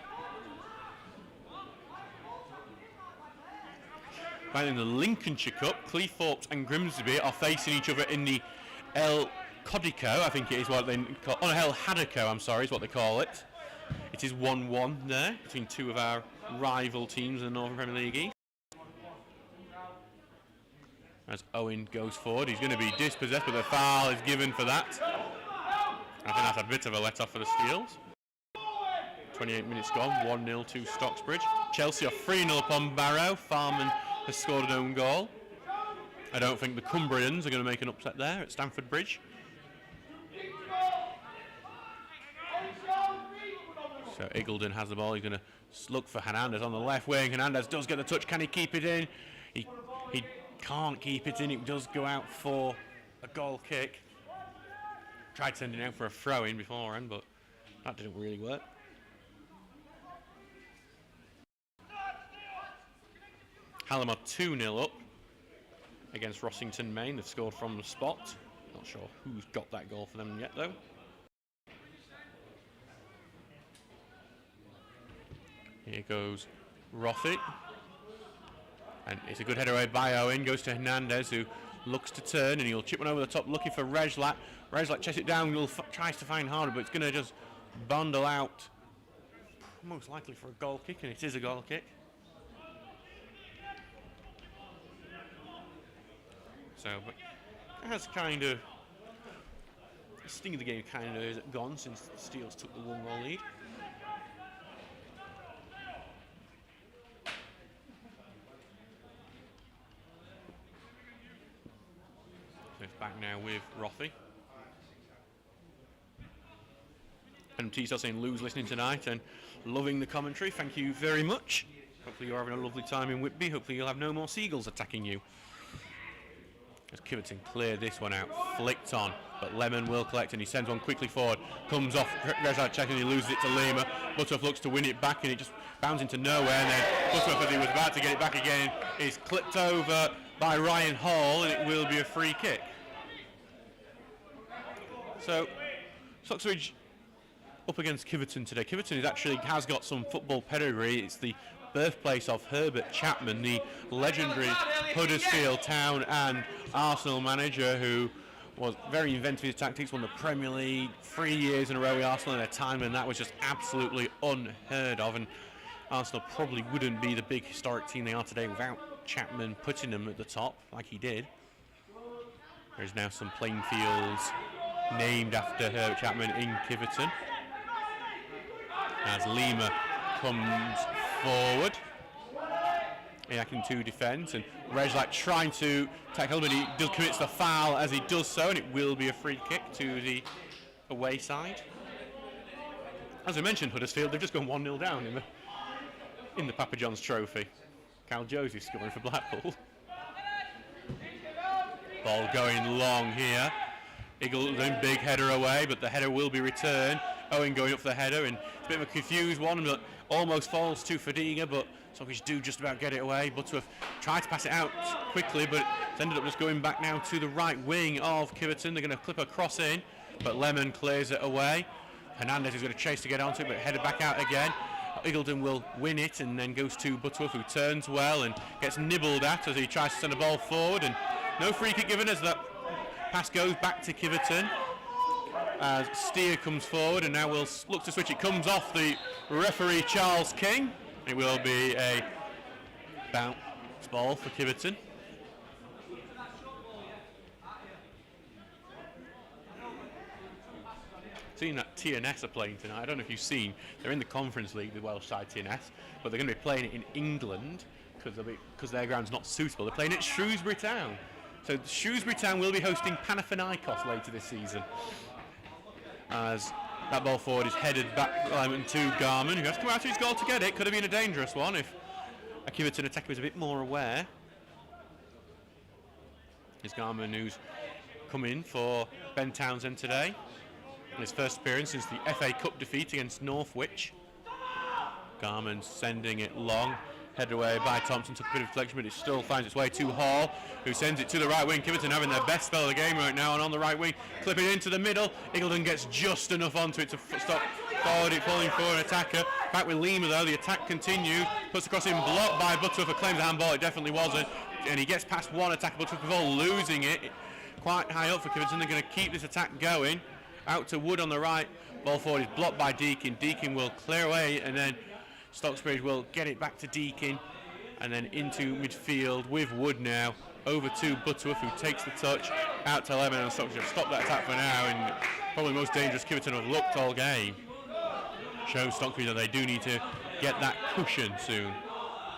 Right in the Lincolnshire Cup, Cleethorpes and Grimsby are facing each other in the El Codico, I think it is what they call it. Oh, El Hadico, I'm sorry, is what they call it. It is 1-1 there between two of our rival teams in the Northern Premier League East. As Owen goes forward, he's going to be dispossessed, but the foul is given for that. I think that's a bit of a let-off for the Steels. 28 minutes gone, 1-0 to Stocksbridge. Chelsea are 3-0 upon Barrow. Farman has scored an own goal. I don't think the Cumbrians are going to make an upset there at Stamford Bridge. So Eagledon has the ball. He's going to look for Hernandez on the left wing. Hernandez does get the touch. Can he keep it in? He can't keep it in. It does go out for a goal kick. Tried sending out for a throw-in beforehand, but that didn't really work. Hallam are 2-0 up against Rossington Main. They've scored from the spot. Not sure who's got that goal for them yet, though. Here goes Rothy. And it's a good header away by Owen. Goes to Hernandez, who looks to turn, and he'll chip one over the top, looking for Reslak. Reslak chests it down, tries to find harder, but it's going to just bundle out, most likely for a goal kick, and it is a goal kick. So, but it has kind of, the sting of the game kind of is gone since the Steels took the 1-goal lead. So it's back now with Rothy. And T-Cell saying Lou's listening tonight and loving the commentary. Thank you very much. Hopefully you're having a lovely time in Whitby. Hopefully you'll have no more seagulls attacking you. As Kiveton clear this one out, flicked on, but Lemon will collect and he sends one quickly forward, comes off, Rezard checking, he loses it to Lima. Butterworth looks to win it back and it just bounds into nowhere, and then Butterworth, as he was about to get it back again, is clipped over by Ryan Hall, and it will be a free kick. So, Stocksbridge up against Kiveton today. Kiveton has got some football pedigree. It's the birthplace of Herbert Chapman, the legendary Huddersfield Town and Arsenal manager who was very inventive in his tactics, won the Premier League 3 years in a row with Arsenal in a time when that was just absolutely unheard of, and Arsenal probably wouldn't be the big historic team they are today without Chapman putting them at the top like he did. There's now some playing fields named after Herbert Chapman in Kiveton. As Lima comes forward, Iakin to defence, and Reslak trying to tackle, but he does commits the foul as he does so, and it will be a free kick to the away side. As I mentioned, Huddersfield, they've just gone 1-0 down in the Papa John's Trophy. Cal Josie scoring for Blackpool. Ball going long here. Eagleton big header away, but the header will be returned. Owen going up for the header, and it's a bit of a confused one, but almost falls to Fadiga, but Stockbridge do just about get it away. Butterworth tried to pass it out quickly, but it's ended up just going back now to the right wing of Kiveton. They're going to clip a cross in, but Lemon clears it away. Hernandez is going to chase to get onto it, but headed back out again. Eagledon will win it and then goes to Butterworth, who turns well and gets nibbled at as he tries to send the ball forward, and no free kick given as that pass goes back to Kiveton as Steer comes forward, and now we'll look to switch. It comes off the referee Charles King. It will be a bounce ball for Kiveton. Seeing that TNS are playing tonight. I don't know if you've seen, they're in the Conference League, the Welsh side TNS, but they're going to be playing it in England because their ground's not suitable. They're playing it at Shrewsbury Town. So Shrewsbury Town will be hosting Panathinaikos later this season. As that ball forward is headed back to Garman, who has to come out to his goal to get it. Could have been a dangerous one if a Kiveton attacker was a bit more aware. Here's Garman, who's come in for Ben Townsend today. His first appearance since the FA Cup defeat against Northwich. Garman sending it long, headed away by Thompson, took a bit of deflection, but it still finds its way to Hall, who sends it to the right wing. Kiveton having their best spell of the game right now, and on the right wing, clipping into the middle. Eagledon gets just enough onto it to stop forward, it falling for an attacker. Back with Lima though, the attack continues, puts across in, blocked by Butterworth, who claims a handball, it definitely wasn't, and he gets past one attacker, Butterworth before losing it. Quite high up for Kiveton. They're going to keep this attack going. Out to Wood on the right, ball forward is blocked by Deakin. Deakin will clear away, and then Stocksbridge will get it back to Deakin, and then into midfield with Wood now, over to Butterworth, who takes the touch, out to Lemon, and Stocksbridge have stopped that attack for now, and probably the most dangerous Kiveton have looked all game. Shows Stocksbridge that they do need to get that cushion soon,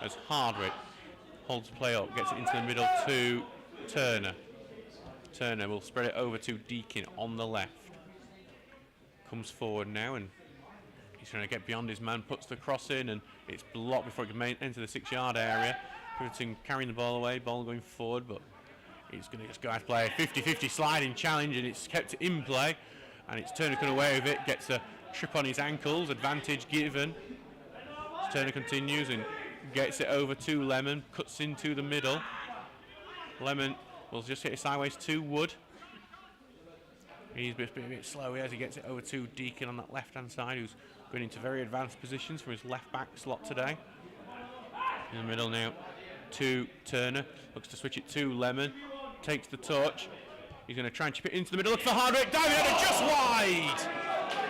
as Hardwick holds play up, gets it into the middle to Turner. Turner will spread it over to Deakin on the left. Comes forward now, and he's trying to get beyond his man, puts the cross in, and it's blocked before it can enter the 6-yard area. Kiveton carrying the ball away, ball going forward, but he's going to just go out to play a 50-50 sliding challenge, and it's kept in play, and it's Turner coming away with it, gets a trip on his ankles, advantage given. Turner continues and gets it over to Lemon, cuts into the middle. Lemon will just hit it sideways to Wood. He's a bit slow as he gets it over to Deakin on that left-hand side, who's going into very advanced positions from his left-back slot today. In the middle now to Turner, looks to switch it to Lemon, takes the touch. He's going to try and chip it into the middle, look for Hardwick, diving header just wide!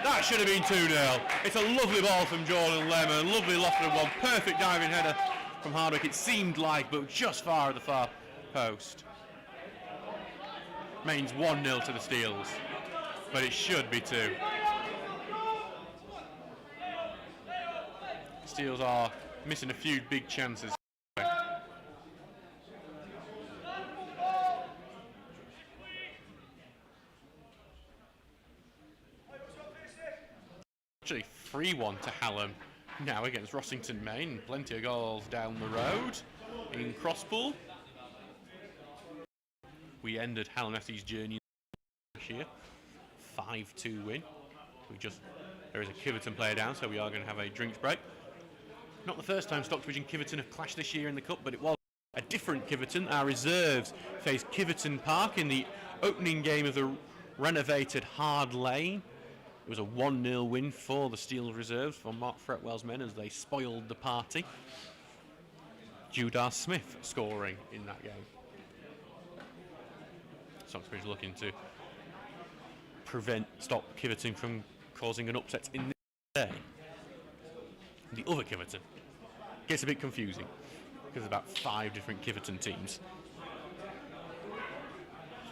That should have been 2-0. It's a lovely ball from Jordan Lemon, lovely lofted one, perfect diving header from Hardwick, it seemed like, but just far at the far post. Means 1-0 to the Steels, but it should be 2. Steels are missing a few big chances. Actually 3-1 to Hallam now against Rossington Main. Plenty of goals down the road in Crosspool. We ended Hallam FC's journey this year, 5-2 win. There is a Kiveton player down, so we are going to have a drinks break. Not the first time Stocksbridge and Kiveton have clashed this year in the Cup, but it was a different Kiveton. Our reserves faced Kiveton Park in the opening game of the renovated Hard Lane. It was a 1-0 win for the Steel's reserves, for Mark Fretwell's men, as they spoiled the party. Judar Smith scoring in that game. Stocksbridge looking to stop Kiveton from causing an upset in this day. The other Kiveton gets a bit confusing because there's about 5 different Kiveton teams.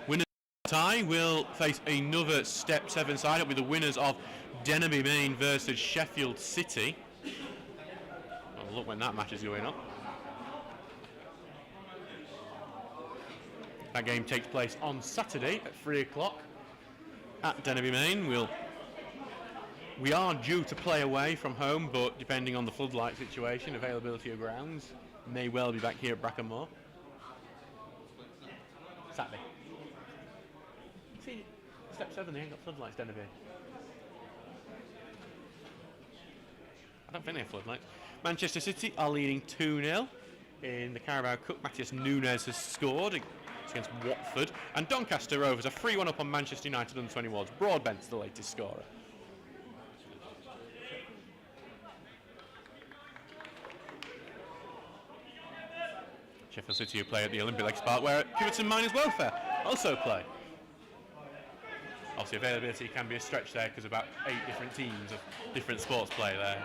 Winners tie will face another Step 7 side. It'll be the winners of Denby Main versus Sheffield City. I'll look when that match is going on. That game takes place on Saturday at 3 o'clock at Denby Main. We are due to play away from home, but depending on the floodlight situation, availability of grounds, may well be back here at Brackenmore. Saturday. See, Step 7, they ain't got floodlights, Denby. I don't think they have floodlights. Manchester City are leading 2-0 in the Carabao Cup. Matheus Nunes has scored against Watford, and Doncaster Rovers are 3-1 up on Manchester United under 21s. Broadbent's the latest scorer. Sheffield City who play at the Olympic Legs Park, where Kiveton Miners Welfare also play. Obviously availability can be a stretch there because about 8 different teams of different sports play there.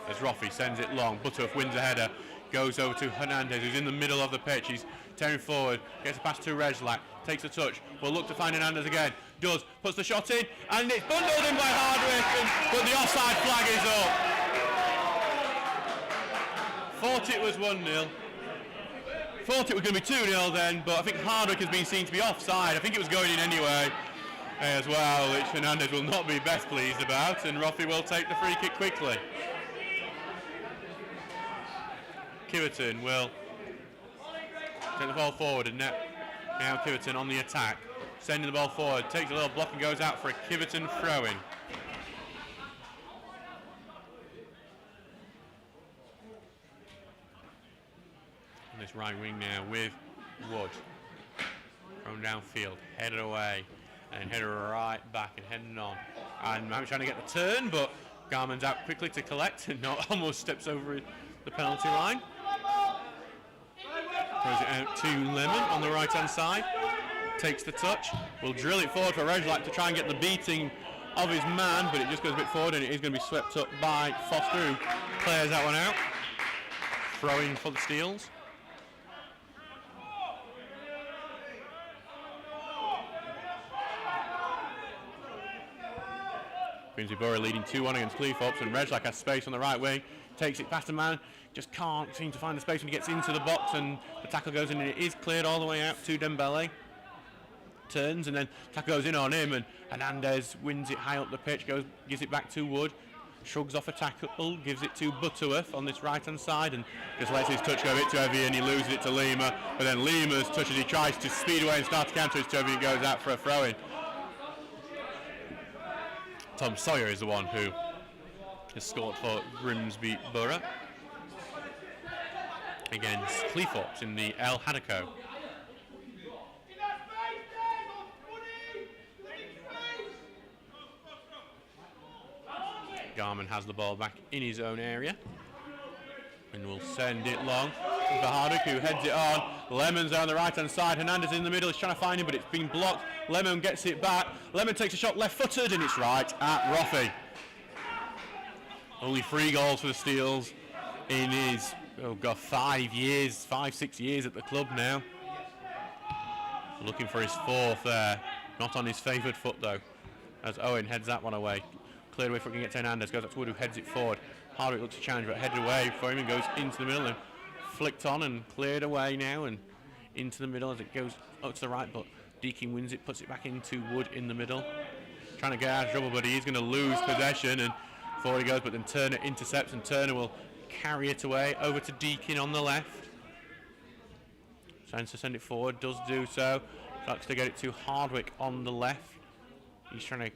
As Roffey sends it long, Butterworth wins a header, goes over to Hernandez, who's in the middle of the pitch. He's tearing forward, gets a pass to Rejlak, takes a touch, will look to find Hernandez again, does, puts the shot in, and it's bundled in by Hardwick, but the offside flag is up. Thought it was 1-0. Thought it was going to be 2-0 then, but I think Hardwick has been seen to be offside. I think it was going in anyway as well, which Hernandez will not be best pleased about, and Roffey will take the free kick quickly. Kiveton will take the ball forward, and now Kiveton on the attack, sending the ball forward, takes a little block and goes out for a Kiveton throw-in. This right wing now with Wood. Thrown downfield, headed away, and headed right back and heading on. And I'm trying to get the turn, but Garman's out quickly to collect and almost steps over the penalty line. Throws it out to Lemon on the right hand side. Takes the touch. Will drill it forward for Rejlak to try and get the beating of his man, but it just goes a bit forward and it is going to be swept up by Foster, who clears that one out. Throwing for the Steels. Queensbury Borough leading 2-1 against Cleethorpes, and Rejlak has space on the right wing, takes it past a man, just can't seem to find the space when he gets into the box, and the tackle goes in and it is cleared all the way out to Dembele. Turns and then tackle goes in on him, and Hernandez wins it high up the pitch, gives it back to Wood, shrugs off a tackle, gives it to Butterworth on this right hand side, and just lets his touch go a bit too heavy and he loses it to Lima, but then Lima's touch as he tries to speed away and start to counter is too heavy and goes out for a throw-in. Tom Sawyer is the one who has scored for Grimsby Borough against Cleethorpes in the El Hadako. Garman has the ball back in his own area and will send it long for Hardwick, who heads it on. Lemon's on the right hand side, Hernandez in the middle, he's trying to find him, but it's been blocked. Lemon gets it back, Lemon takes a shot left footed and it's right at Roffey. Only 3 goals for the Steels in his 5, 6 years at the club now. Looking for his 4th there, not on his favoured foot though, as Owen heads that one away. Cleared away for it can get to Hernandez, goes up to Wood, who heads it forward. Hardwick looks to challenge, but headed away for him and goes into the middle and flicked on and cleared away now and into the middle as it goes up to the right, but Deakin wins it, puts it back into Wood in the middle. Trying to get out of trouble, but he's going to lose possession and forward he goes, but then Turner intercepts and Turner will carry it away over to Deakin on the left. Tries to send it forward, does do so. Tries to get it to Hardwick on the left. He's trying to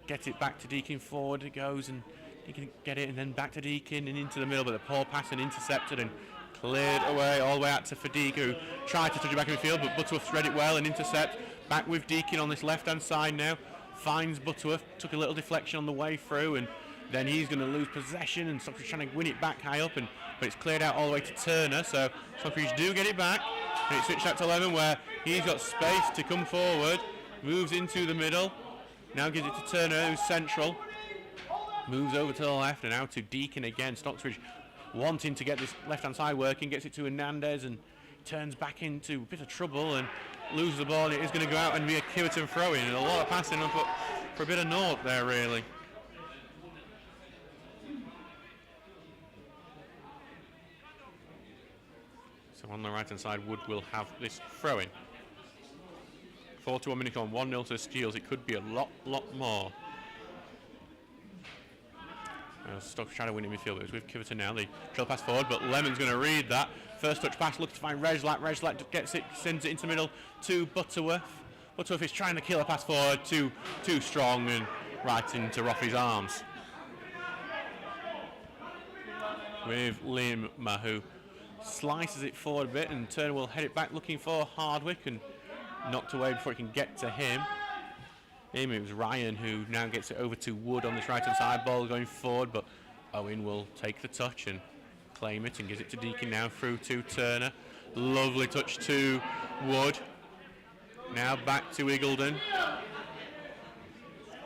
get it back to Deakin, forward it goes and he can get it and then back to Deakin and into the middle, but the poor pass and intercepted and cleared away all the way out to Fadiga, who tried to touch it back in the field, but Butterworth read it well and intercept. Back with Deakin on this left hand side now, finds Butterworth, took a little deflection on the way through and then he's going to lose possession and Stocksbridge trying to win it back high up, but it's cleared out all the way to Turner, so Stocksbridge do get it back and it's switched out to 11 where he's got space to come forward, moves into the middle, now gives it to Turner who's central, moves over to the left and out to Deakin again. Stocksbridge wanting to get this left hand side working, gets it to Hernandez and turns back into a bit of trouble and loses the ball. It is going to go out and be a Kiveton throw-in, and a lot of passing up for a bit of naught there really. So on the right hand side, Wood will have this throw-in. 41 minutes on, 1-0 to Steels. It could be a lot more. Stock's trying to win in midfield, but it's with Kiveton now. The trail pass forward, but Lemon's going to read that. First touch pass, looks to find Rejlak. Rejlak gets it, sends it into the middle to Butterworth. Butterworth is trying to kill a pass forward, too strong and right into Roffey's arms. with Liam Mahu. Slices it forward a bit, and Turner will head it back looking for Hardwick, and knocked away before it can get to him. It was Ryan who now gets it over to Wood on this right hand side. Ball going forward, but Owen will take the touch and claim it and gives it to Deakin now through to Turner. Lovely touch to Wood. Now back to Eagledon.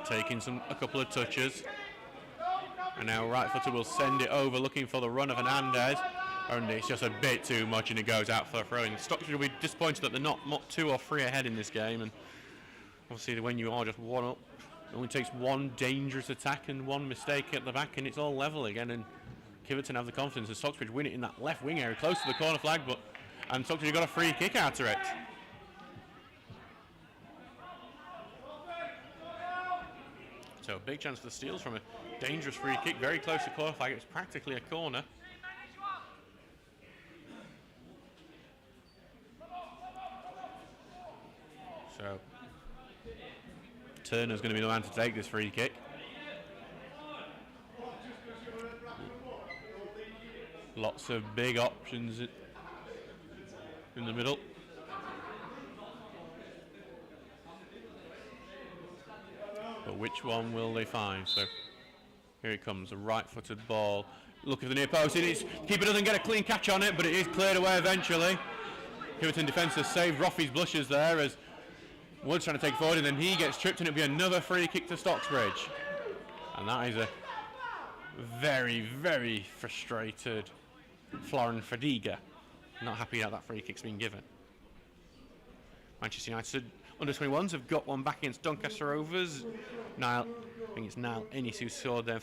Taking a couple of touches. And now right footer will send it over looking for the run of Hernandez. And it's just a bit too much and it goes out for a throw. And Stockbridge will be disappointed that they're not 2 or 3 ahead in this game. And obviously when you are just 1 up, it only takes one dangerous attack and one mistake at the back and it's all level again. And Kiveton have the confidence and Stocksbridge win it in that left wing area, close to the corner flag, and Stocksbridge got a free kick out of it. So a big chance for the Steels from a dangerous free kick, very close to corner flag. It's practically a corner. So Turner's going to be the man to take this free kick. Lots of big options in the middle. But which one will they find? So here it comes, a right-footed ball. Look at the near post. Keeper doesn't get a clean catch on it, but it is cleared away eventually. Kiveton defence has saved Roffey's blushes there as Wood's trying to take forward, and then he gets tripped, and it'll be another free kick to Stocksbridge. And that is a very, very frustrated Florin Fadiga. Not happy how that free kick's been given. Manchester United under-21s have got one back against Doncaster Rovers. I think it's Niall Ennis who scored there.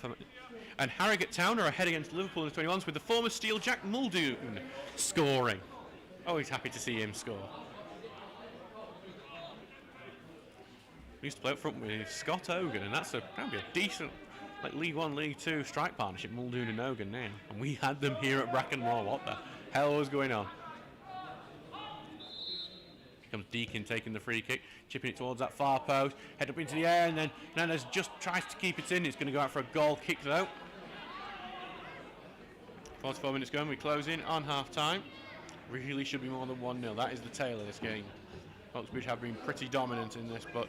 And Harrogate Town are ahead against Liverpool under-21s with the former Steel Jack Muldoon scoring. Always happy to see him score. We used to play up front with Scott Hogan, and that'd be a decent League 1, League 2 strike partnership, Muldoon and Hogan now. And we had them here at Brackenmore. What the hell was going on? Here comes Deakin taking the free kick, chipping it towards that far post, head up into the air, and then Hernandez just tries to keep it in. It's going to go out for a goal kick though. 44 minutes going, we close in on half time. Really should be more than 1-0. That is the tail of this game. Stocksbridge have been pretty dominant in this, but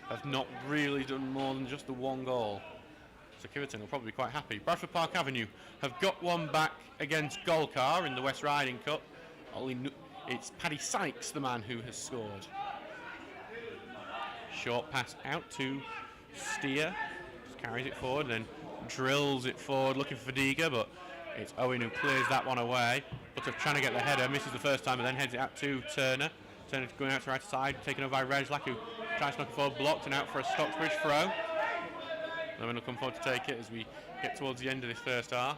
have not really done more than just the 1 goal. So Kiveton will probably be quite happy. Bradford Park Avenue have got one back against Golcar in the West Riding Cup. It's Paddy Sykes, the man who has scored. Short pass out to Steer. Just carries it forward, then drills it forward looking for Fadiga, but it's Owen who clears that one away. But trying to get the header, misses the first time and then heads it out to Turner. Turner going out to right side, taken over by Rejlak, who tries to knock it forward, blocked and out for a Stocksbridge throw. Lemon will come forward to take it as we get towards the end of this first half.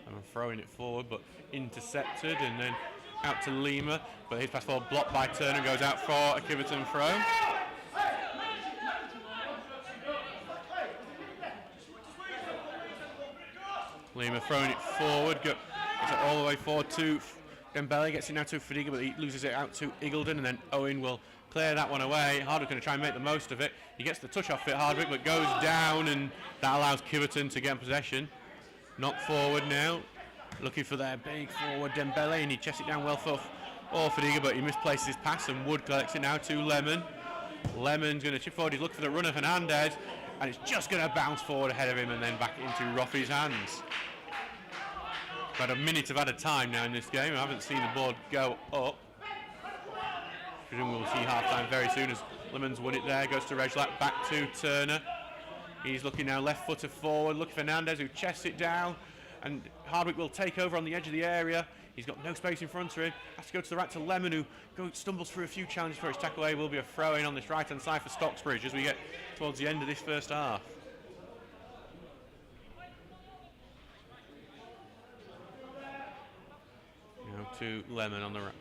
I'm throwing it forward, but intercepted, and then out to Lima. But his pass forward blocked by Turner, goes out for a Kiveton throw. Lima throwing it forward, gets it all the way forward to Dembele, gets it now to Fadiga, but he loses it out to Eagledon, and then Owen will clear that one away. Hardwick going to try and make the most of it. He gets the touch off it, Hardwick, but goes down, and that allows Kiveton to get in possession. Knock forward now, looking for their big forward Dembele, and he chests it down well for Fadiga, but he misplaces his pass, and Wood collects it now to Lemon. Lemon's going to chip forward, he's looking for the run of Hernandez, and it's just going to bounce forward ahead of him and then back into Roffey's hands. About a minute of added time now in this game. I haven't seen the board go up. Presumably we'll see half-time very soon as Lemon's won it there. Goes to Rejlak, back to Turner. He's looking now left-footed forward, looking for Hernandez who chests it down. And Hardwick will take over on the edge of the area. He's got no space in front of him. Has to go to the right to Lemon, who stumbles through a few challenges for his tackle away. Will be a throw-in on this right-hand side for Stocksbridge as we get towards the end of this first half. Now to Lemon on the right.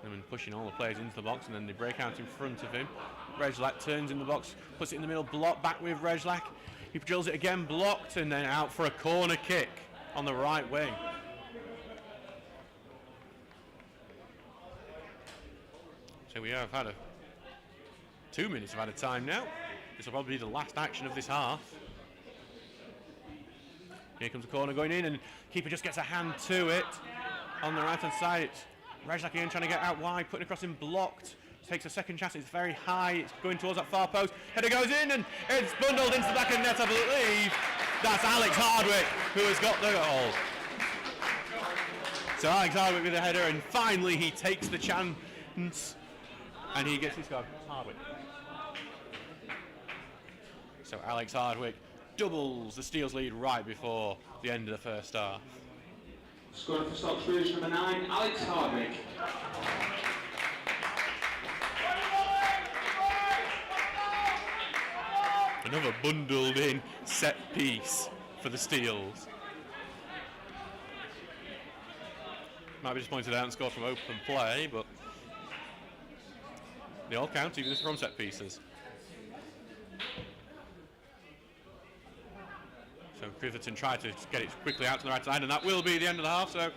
Lemon pushing all the players into the box, and then they break out in front of him. Rejlak turns in the box, puts it in the middle, blocked back with Rejlak. He drills it again, blocked, and then out for a corner kick on the right wing. So we have had 2 minutes of added time now. This will probably be the last action of this half. Here comes the corner going in, and keeper just gets a hand to it. On the right hand side, it's Rajak again trying to get out wide, putting across him blocked. Takes a second chance, it's very high, it's going towards that far post. Header goes in, and it's bundled into the back of the net, I believe. That's Alex Hardwick who has got the goal. So Alex Hardwick with the header, and finally he takes the chance, and he gets his goal. Hardwick. So Alex Hardwick doubles the Steel's lead right before the end of the first half. Scoring for Stocksbridge, number 9, Alex Hardwick. Another bundled in set piece for the Steels. Might be just pointed out and scored from open play, but they all count, even from set pieces. So Kiveton tried to get it quickly out to the right side, and that will be the end of the half. So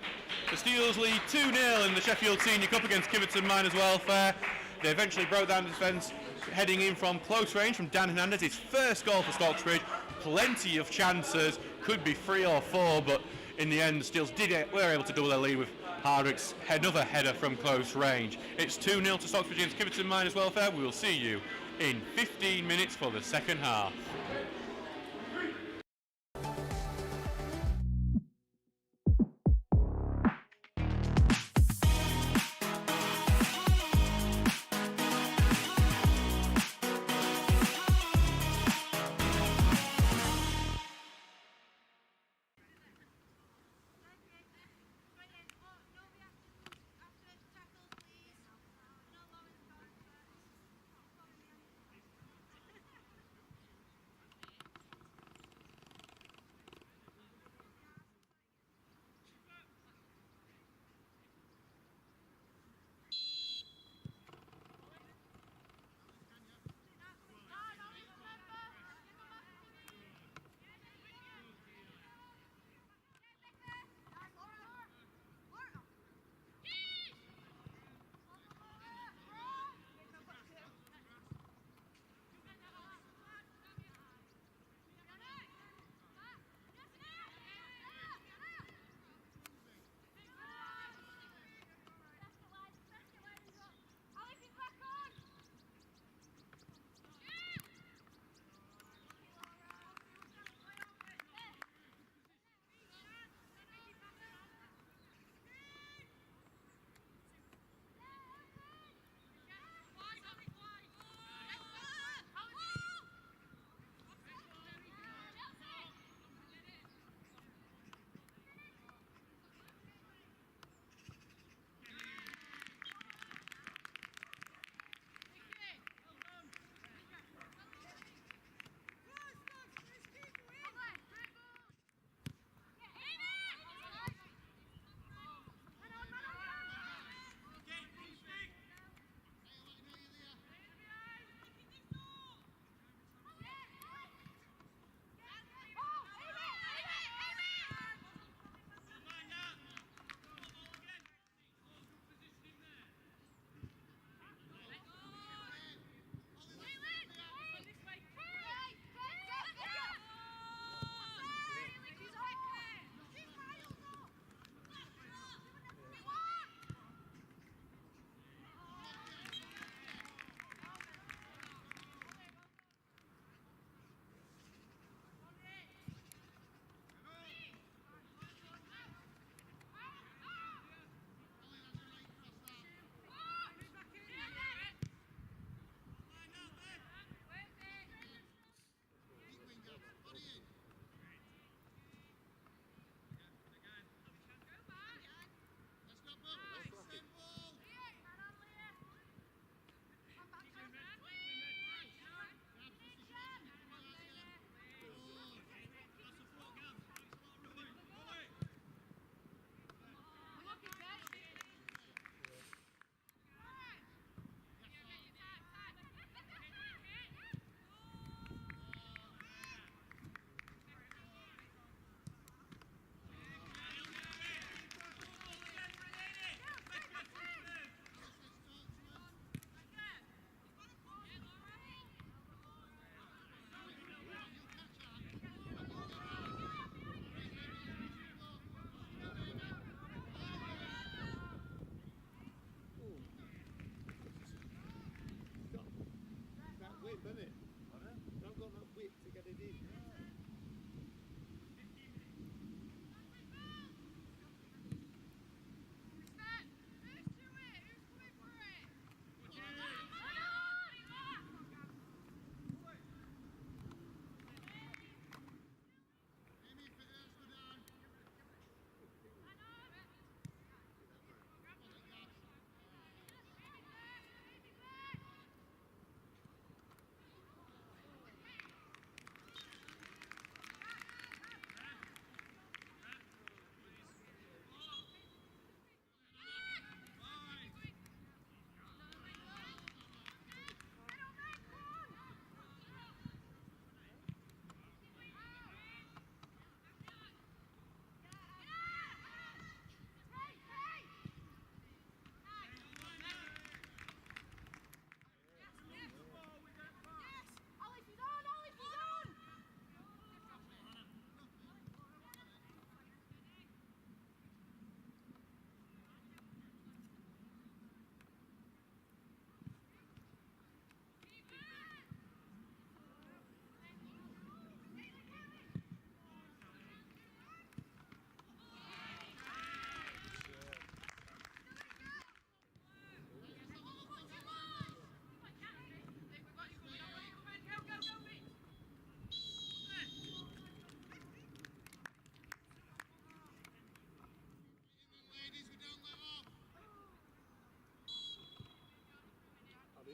the Steels lead 2-0 in the Sheffield Senior Cup against Kiveton Miners Welfare. They eventually broke down the defence, heading in from close range from Dan Hernandez. His first goal for Stocksbridge. Plenty of chances, could be 3 or 4, but in the end the Steels were able to double their lead with Hardwick's another header from close range. It's 2-0 to Stocksbridge against Kiveton Miners Welfare. We will see you in 15 minutes for the second half.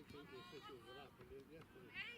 think the officials were that brilliant yesterday.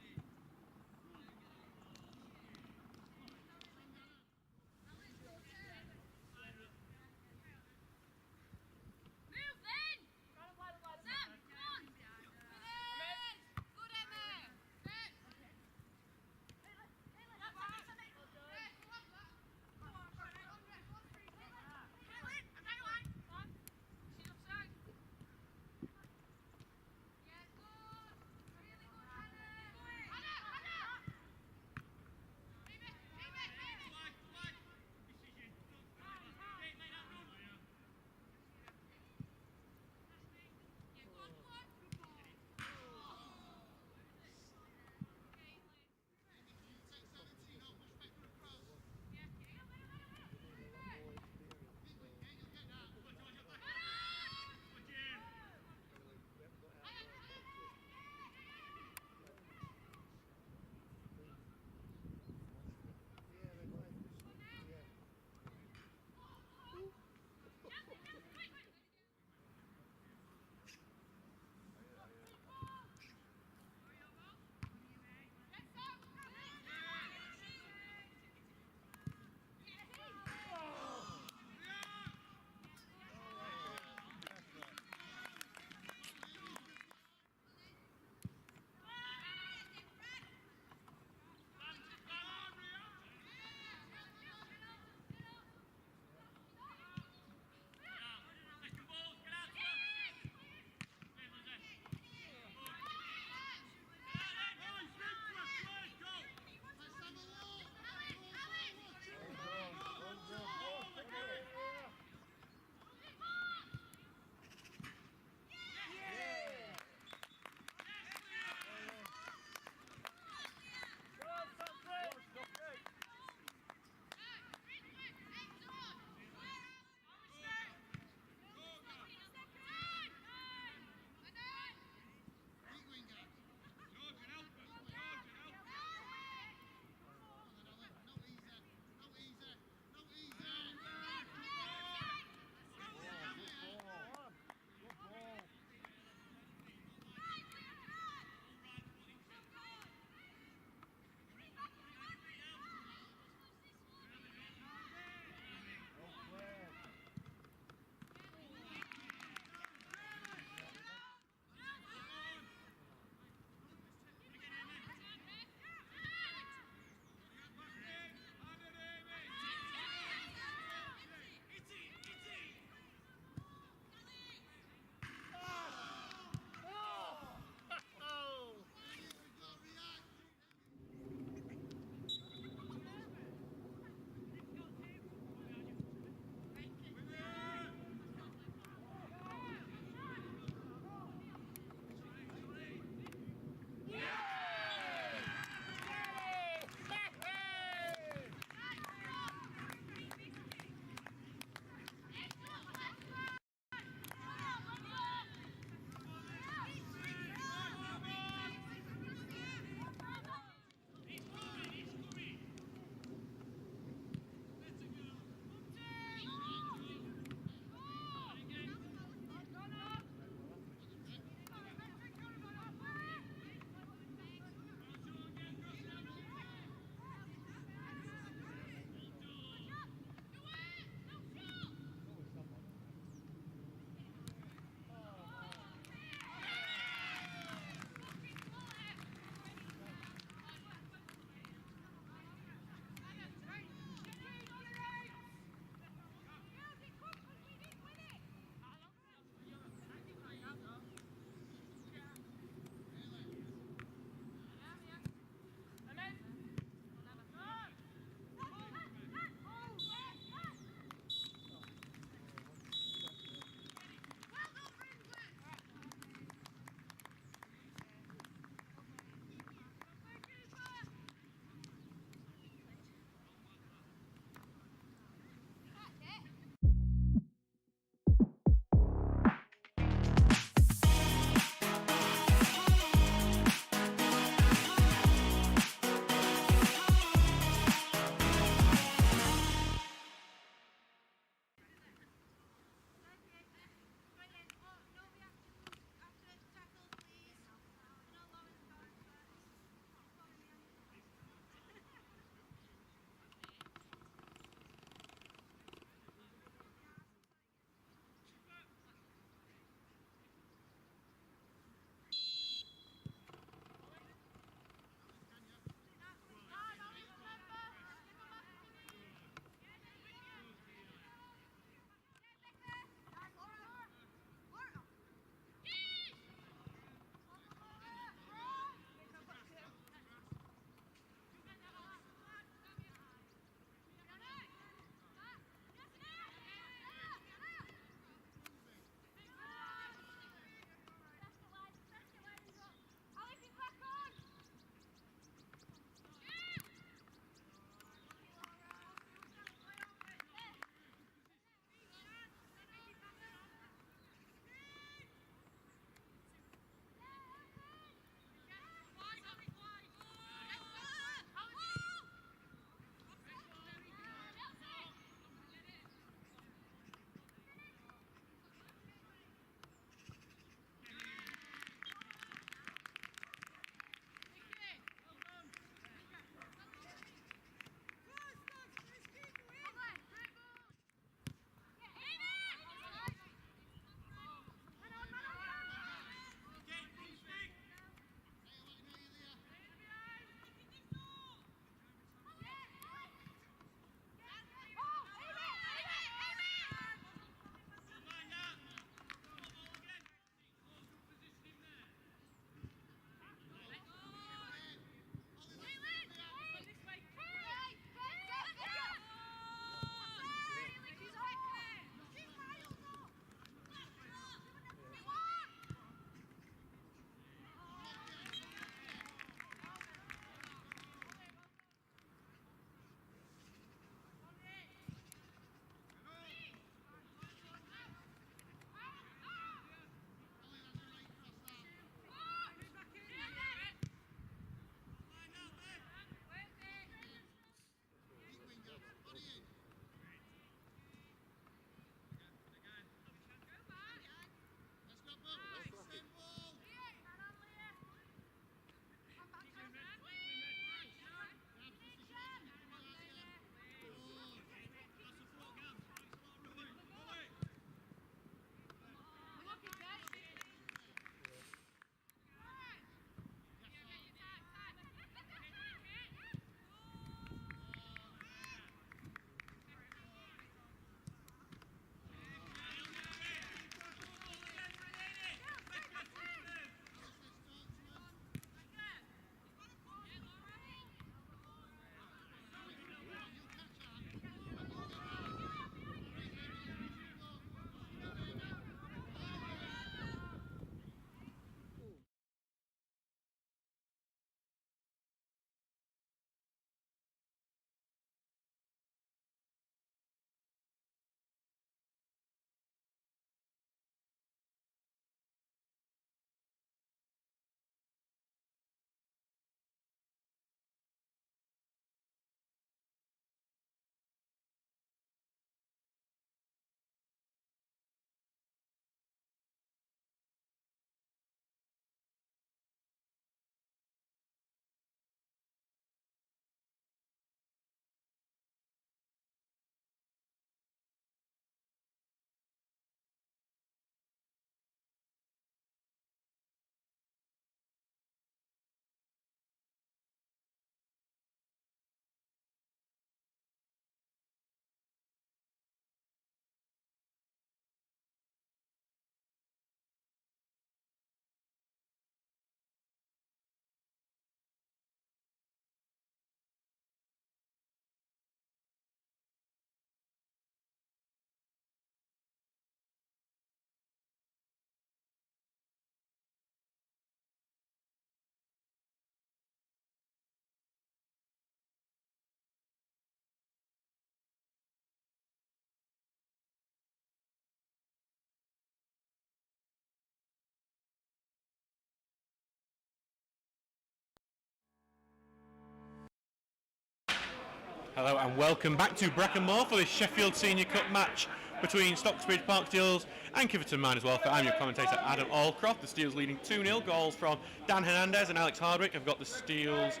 Hello and welcome back to Brecon Moor for this Sheffield Senior Cup match between Stocksbridge Park Steels and Kiveton Mine as well. I'm your commentator Adam Allcroft. The Steels leading 2-0. Goals from Dan Hernandez and Alex Hardwick have got the Steels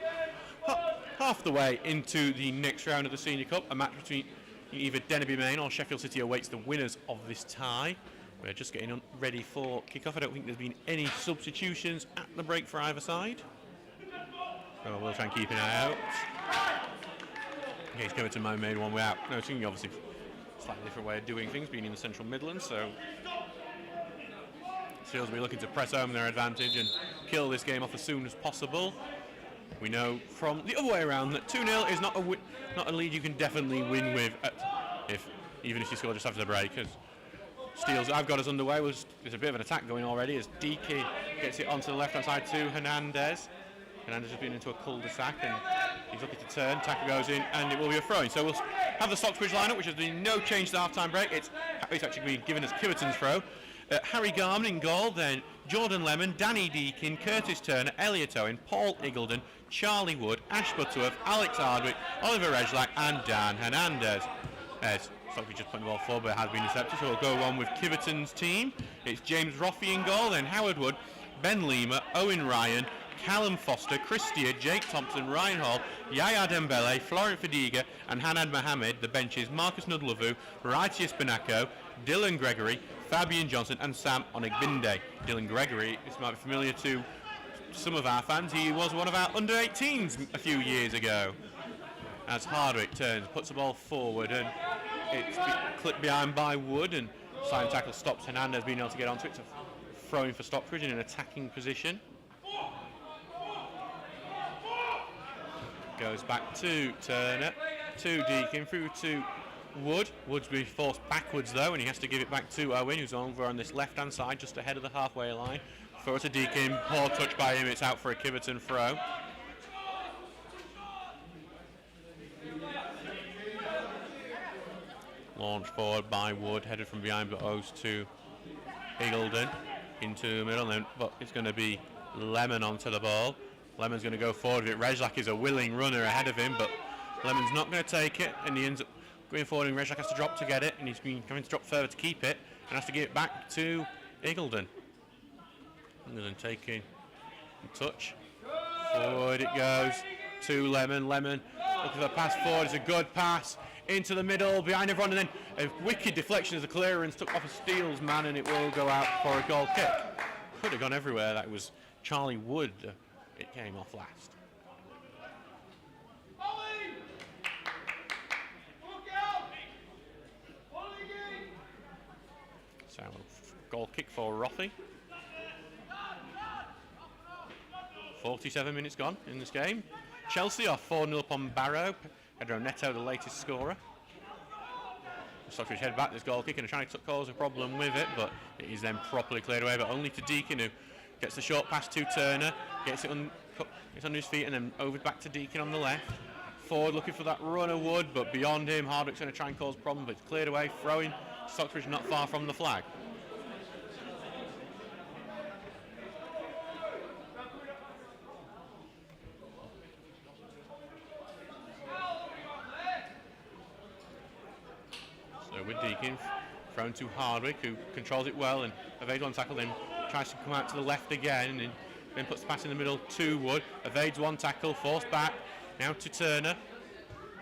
half the way into the next round of the Senior Cup. A match between either Denby Main or Sheffield City awaits the winners of this tie. We're just getting ready for kick-off. I don't think there's been any substitutions at the break for either side. So we'll try and keep an eye out. In case Kiveton Mine made one way out. Noticing obviously slightly different way of doing things, being in the Central Midlands, so Steels will be looking to press home their advantage and kill this game off as soon as possible. We know from the other way around that 2-0 is not a lead you can definitely win with, even if you score just after the break. As Steels, I've got us underway. There's a bit of an attack going already as Deakin gets it onto the left-hand side to Hernandez. Hernandez has been into a cul-de-sac and he's looking to turn. Tackle goes in and it will be a throw-in. So we'll have the Stocksbridge lineup, which has been no change to the half-time break. It's actually been given as Kiveton's throw. Harry Garman in goal, then Jordan Lemon, Danny Deakin, Curtis Turner, Elliot Owen, Paul Iggulden, Charlie Wood, Ash Butterworth, Alex Hardwick, Oliver Rejlak and Dan Hernandez. Stocksbridge just putting the ball forward, but it has been intercepted, so we'll go on with Kiveton's team. It's James Roffey in goal, then Howard Wood, Ben Lima, Owen Ryan, Callum Foster, Chris Steer, Jake Thompson, Ryan Hall, Yaya Dembele, Florent Fadiga and Hanad Mohamed. The benches Marcus Nudlavu, Raitius Benako, Dylan Gregory, Fabian Johnson and Sam Onigbinde. Dylan Gregory, this might be familiar to some of our fans. He was one of our under-18s a few years ago. As Hardwick turns, puts the ball forward and it's clipped behind by Wood and side tackle stops Hernandez being able to get onto it. So throwing for Stocksbridge in an attacking position. Goes back to Turner, to Deakin, through to Wood. Wood's been forced backwards though, and he has to give it back to Owen, who's over on this left-hand side, just ahead of the halfway line. Throw to Deakin, poor touch by him, it's out for a Kiveton throw. Launch forward by Wood, headed from behind, but goes to Iggulden into the middle, but it's going to be Lemon onto the ball. Lemon's going to go forward with it. Rejlak is a willing runner ahead of him, but Lemon's not going to take it, and he ends up going forward, and Rejlak has to drop to get it, and he's been having to drop further to keep it, and has to give it back to Iggulden. Iggulden taking a touch. Forward it goes to Lemon. Lemon looking for the pass forward. It's a good pass into the middle, behind everyone, and then a wicked deflection as the clearance took off a Steels man, and it will go out for a goal kick. Could have gone everywhere. That was Charlie Wood. It came off last. So, goal kick for Roffey. 47 minutes gone in this game. Chelsea are 4-0 up on Barrow. Pedro Neto, the latest scorer. Stocksbridge head back this goal kick and are trying to cause a problem with it, but it is then properly cleared away, but only to Deakin, who gets the short pass to Turner, gets it on his feet and then over back to Deakin on the left. Forward looking for that runner Wood, but beyond him, Hardwick's going to try and cause problems, but it's cleared away, throwing Stocksbridge not far from the flag. So with Deakin, thrown to Hardwick, who controls it well and evades one tackle, then tries to come out to the left again, and then puts the pass in the middle to Wood, evades one tackle, forced back, now to Turner.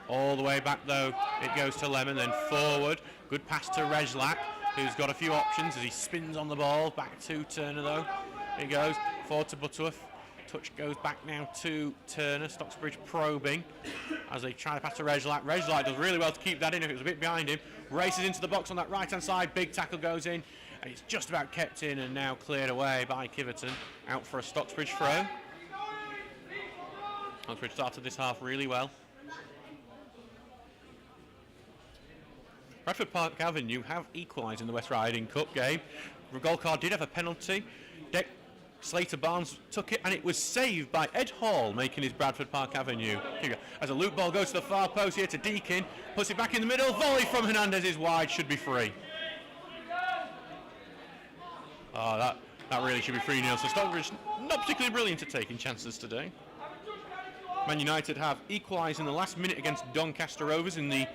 All the way back though, it goes to Lemon, then forward. Good pass to Rejlak, who's got a few options as he spins on the ball. Back to Turner though. It goes forward to Butterworth. Touch goes back now to Turner. Stocksbridge probing as they try to pass to Rejlak. Rejlak does really well to keep that in. If it was a bit behind him, races into the box on that right-hand side. Big tackle goes in, and it's just about kept in and now cleared away by Kiveton. Out for a Stocksbridge throw. Stocksbridge started this half really well. Bradford Park Avenue have equalised in the West Riding Cup game. Golcar did have a penalty. Slater Barnes took it and it was saved by Ed Hall, making his Bradford Park Avenue. As a loop ball goes to the far post here to Deakin, puts it back in the middle, volley from Hernandez is wide, should be free. Oh, that really should be 3-0. So Stockbridge not particularly brilliant at taking chances today. Man United have equalised in the last minute against Doncaster Rovers in the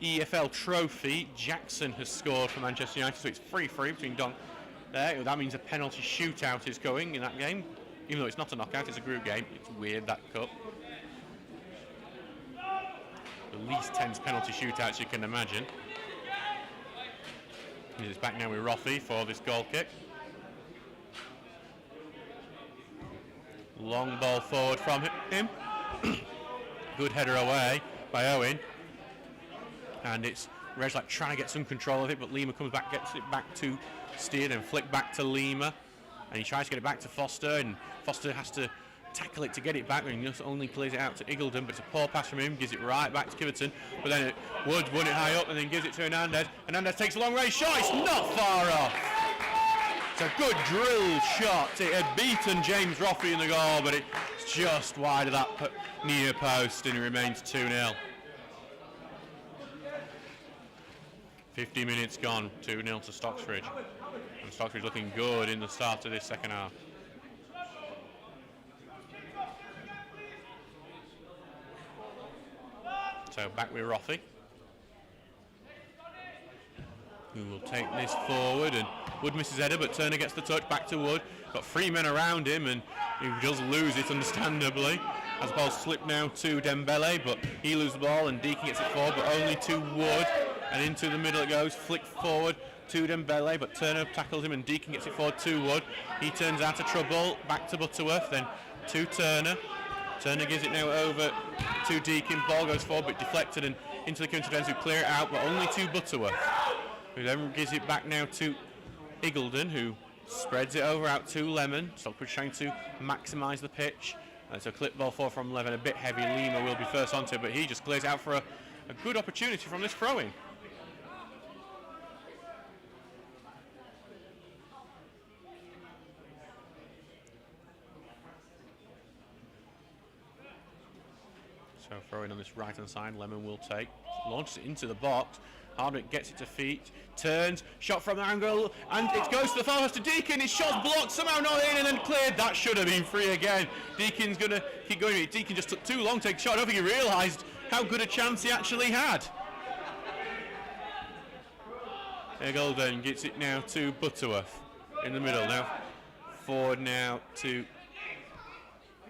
EFL Trophy. Jackson has scored for Manchester United, so it's 3-3 between Don. There, that means a penalty shootout is going in that game. Even though it's not a knockout, it's a group game. It's weird, that cup. The least tense penalty shootouts you can imagine. He's back now with Roffey for this goal kick. Long ball forward from him. Good header away by Owen. And it's Reslak trying to get some control of it, but Lima comes back, gets it back to Steer, then flick back to Lima. And he tries to get it back to Foster, and Foster has to tackle it to get it back, and he just only plays it out to Eagledon, but it's a poor pass from him, gives it right back to Kiveton, but then Wood won it high up and then gives it to Hernandez. Hernandez takes a long range shot, it's not far off. It's a good drill shot. It had beaten James Roffey in the goal, but it's just wide of that near post, and it remains 2-0. 50 minutes gone, 2-0 to Stocksbridge. And Stocksbridge looking good in the start of this second half. So back with Roffey, who will take this forward, and Wood misses header, but Turner gets the touch, back to Wood. Got 3 men around him, and he does lose it understandably. As the ball slipped now to Dembele, but he loses the ball, and Deacon gets it forward, but only to Wood. And into the middle it goes, flicked forward to Dembele, but Turner tackles him, and Deacon gets it forward to Wood. He turns out of trouble, back to Butterworth, then to Turner. Turner gives it now over to Deacon. Ball goes forward, but deflected and into the counter defence, who clear it out, but only to Butterworth, who then gives it back now to Eagledon, who spreads it over out to Lemon. Stockbridge trying to maximise the pitch. It's a clip ball forward from Lemon, a bit heavy. Lima will be first onto it, but he just clears out for a good opportunity from this throw-in. So throwing on this right-hand side, Lemon will take, launches it into the box. Hardwick gets it to feet, turns, shot from the angle, and it goes to the far post to Deacon. His shot's blocked, somehow not in, and then cleared. That should have been free again. Deacon's going to keep going. Deacon just took too long to take a shot. I don't think he realised how good a chance he actually had. Eagledon gets it now to Butterworth in the middle. Now forward now to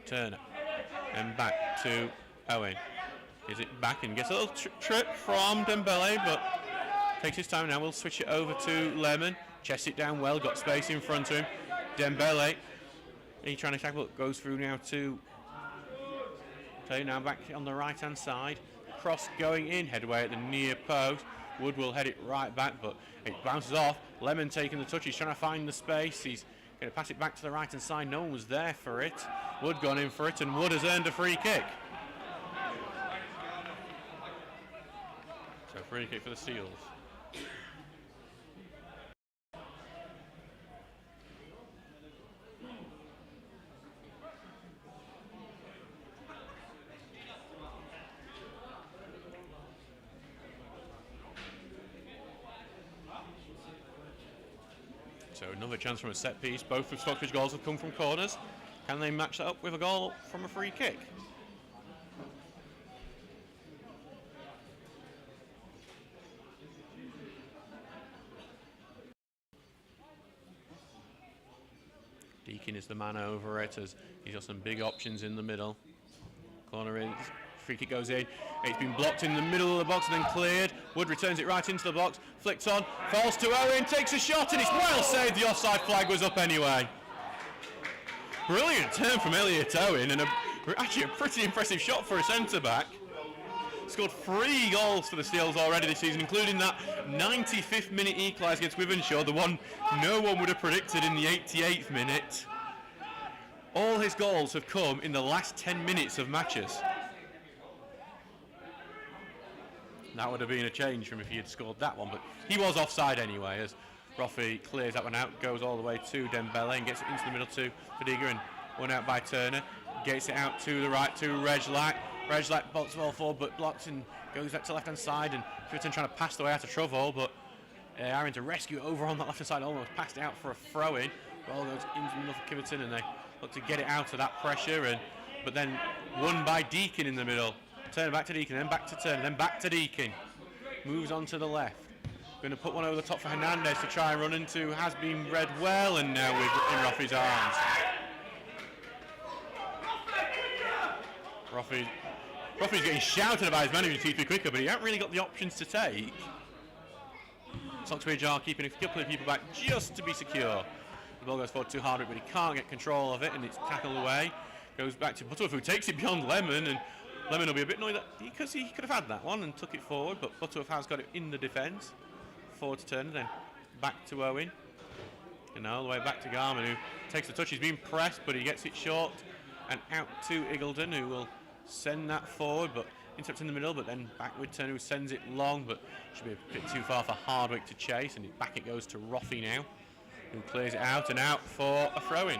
Turner, and back to Owen. Gives it back and gets a little trip from Dembele, but takes his time now. We'll switch it over to Lemon. Chests it down well, got space in front of him. Dembele, he trying to tackle it, goes through now to now back on the right hand side. Cross going in, headway at the near post. Wood will head it right back, but it bounces off. Lemon taking the touch, he's trying to find the space. He's going to pass it back to the right hand side. No one was there for it. Wood gone in for it, and Wood has earned a free kick. So free kick for the Seals. So another chance from a set piece. Both of Stockbridge goals have come from corners. Can they match that up with a goal from a free kick? Deacon is the man over it, as he's got some big options in the middle. Corner in, free kick goes in. It's been blocked in the middle of the box and then cleared. Wood returns it right into the box, flicks on, falls to Owen, takes a shot, and it's well saved. The offside flag was up anyway. Brilliant turn from Elliot Owen, and actually a pretty impressive shot for a centre-back. Scored 3 goals for the Steels already this season, including that 95th minute equaliser against Wythenshawe, the one no one would have predicted in the 88th minute. All his goals have come in the last 10 minutes of matches. That would have been a change from if he had scored that one, but he was offside anyway, as Roffey clears that one out, goes all the way to Dembele and gets it into the middle to Fadiga, and one out by Turner. Gets it out to the right to Reslak. Reslak bolts the ball forward, but blocks and goes back to the left-hand side, and Kiveton trying to pass the way out of trouble, but Aaron to rescue over on that left-hand side, almost passed it out for a throw-in. Ball goes into the middle for Kiveton, and they look to get it out of that pressure, and but then won by Deakin in the middle. Turner back to Deakin, then back to Turner, then back to Deakin. Moves on to the left. Going to put one over the top for Hernandez to try and run into. Has been read well, and now in Roffey's arms. Roffey's getting shouted about his man who needs to be quicker, but he hasn't really got the options to take. Stocksbridge are keeping a couple of people back just to be secure. The ball goes forward to Hardwick, but he can't get control of it, and it's tackled away. Goes back to Butterworth, who takes it beyond Lemon, and Lemon will be a bit annoyed because he could have had that one and took it forward, but Butterworth has got it in the defence. Forward to Turner, then back to Owen. And all the way back to Garman, who takes the touch. He's been pressed, but he gets it short. And out to Iggulden, who will send that forward, but intercept in the middle, but then back with Turner, who sends it long, but should be a bit too far for Hardwick to chase, and back it goes to Roffey now, who clears it out and out for a throw-in.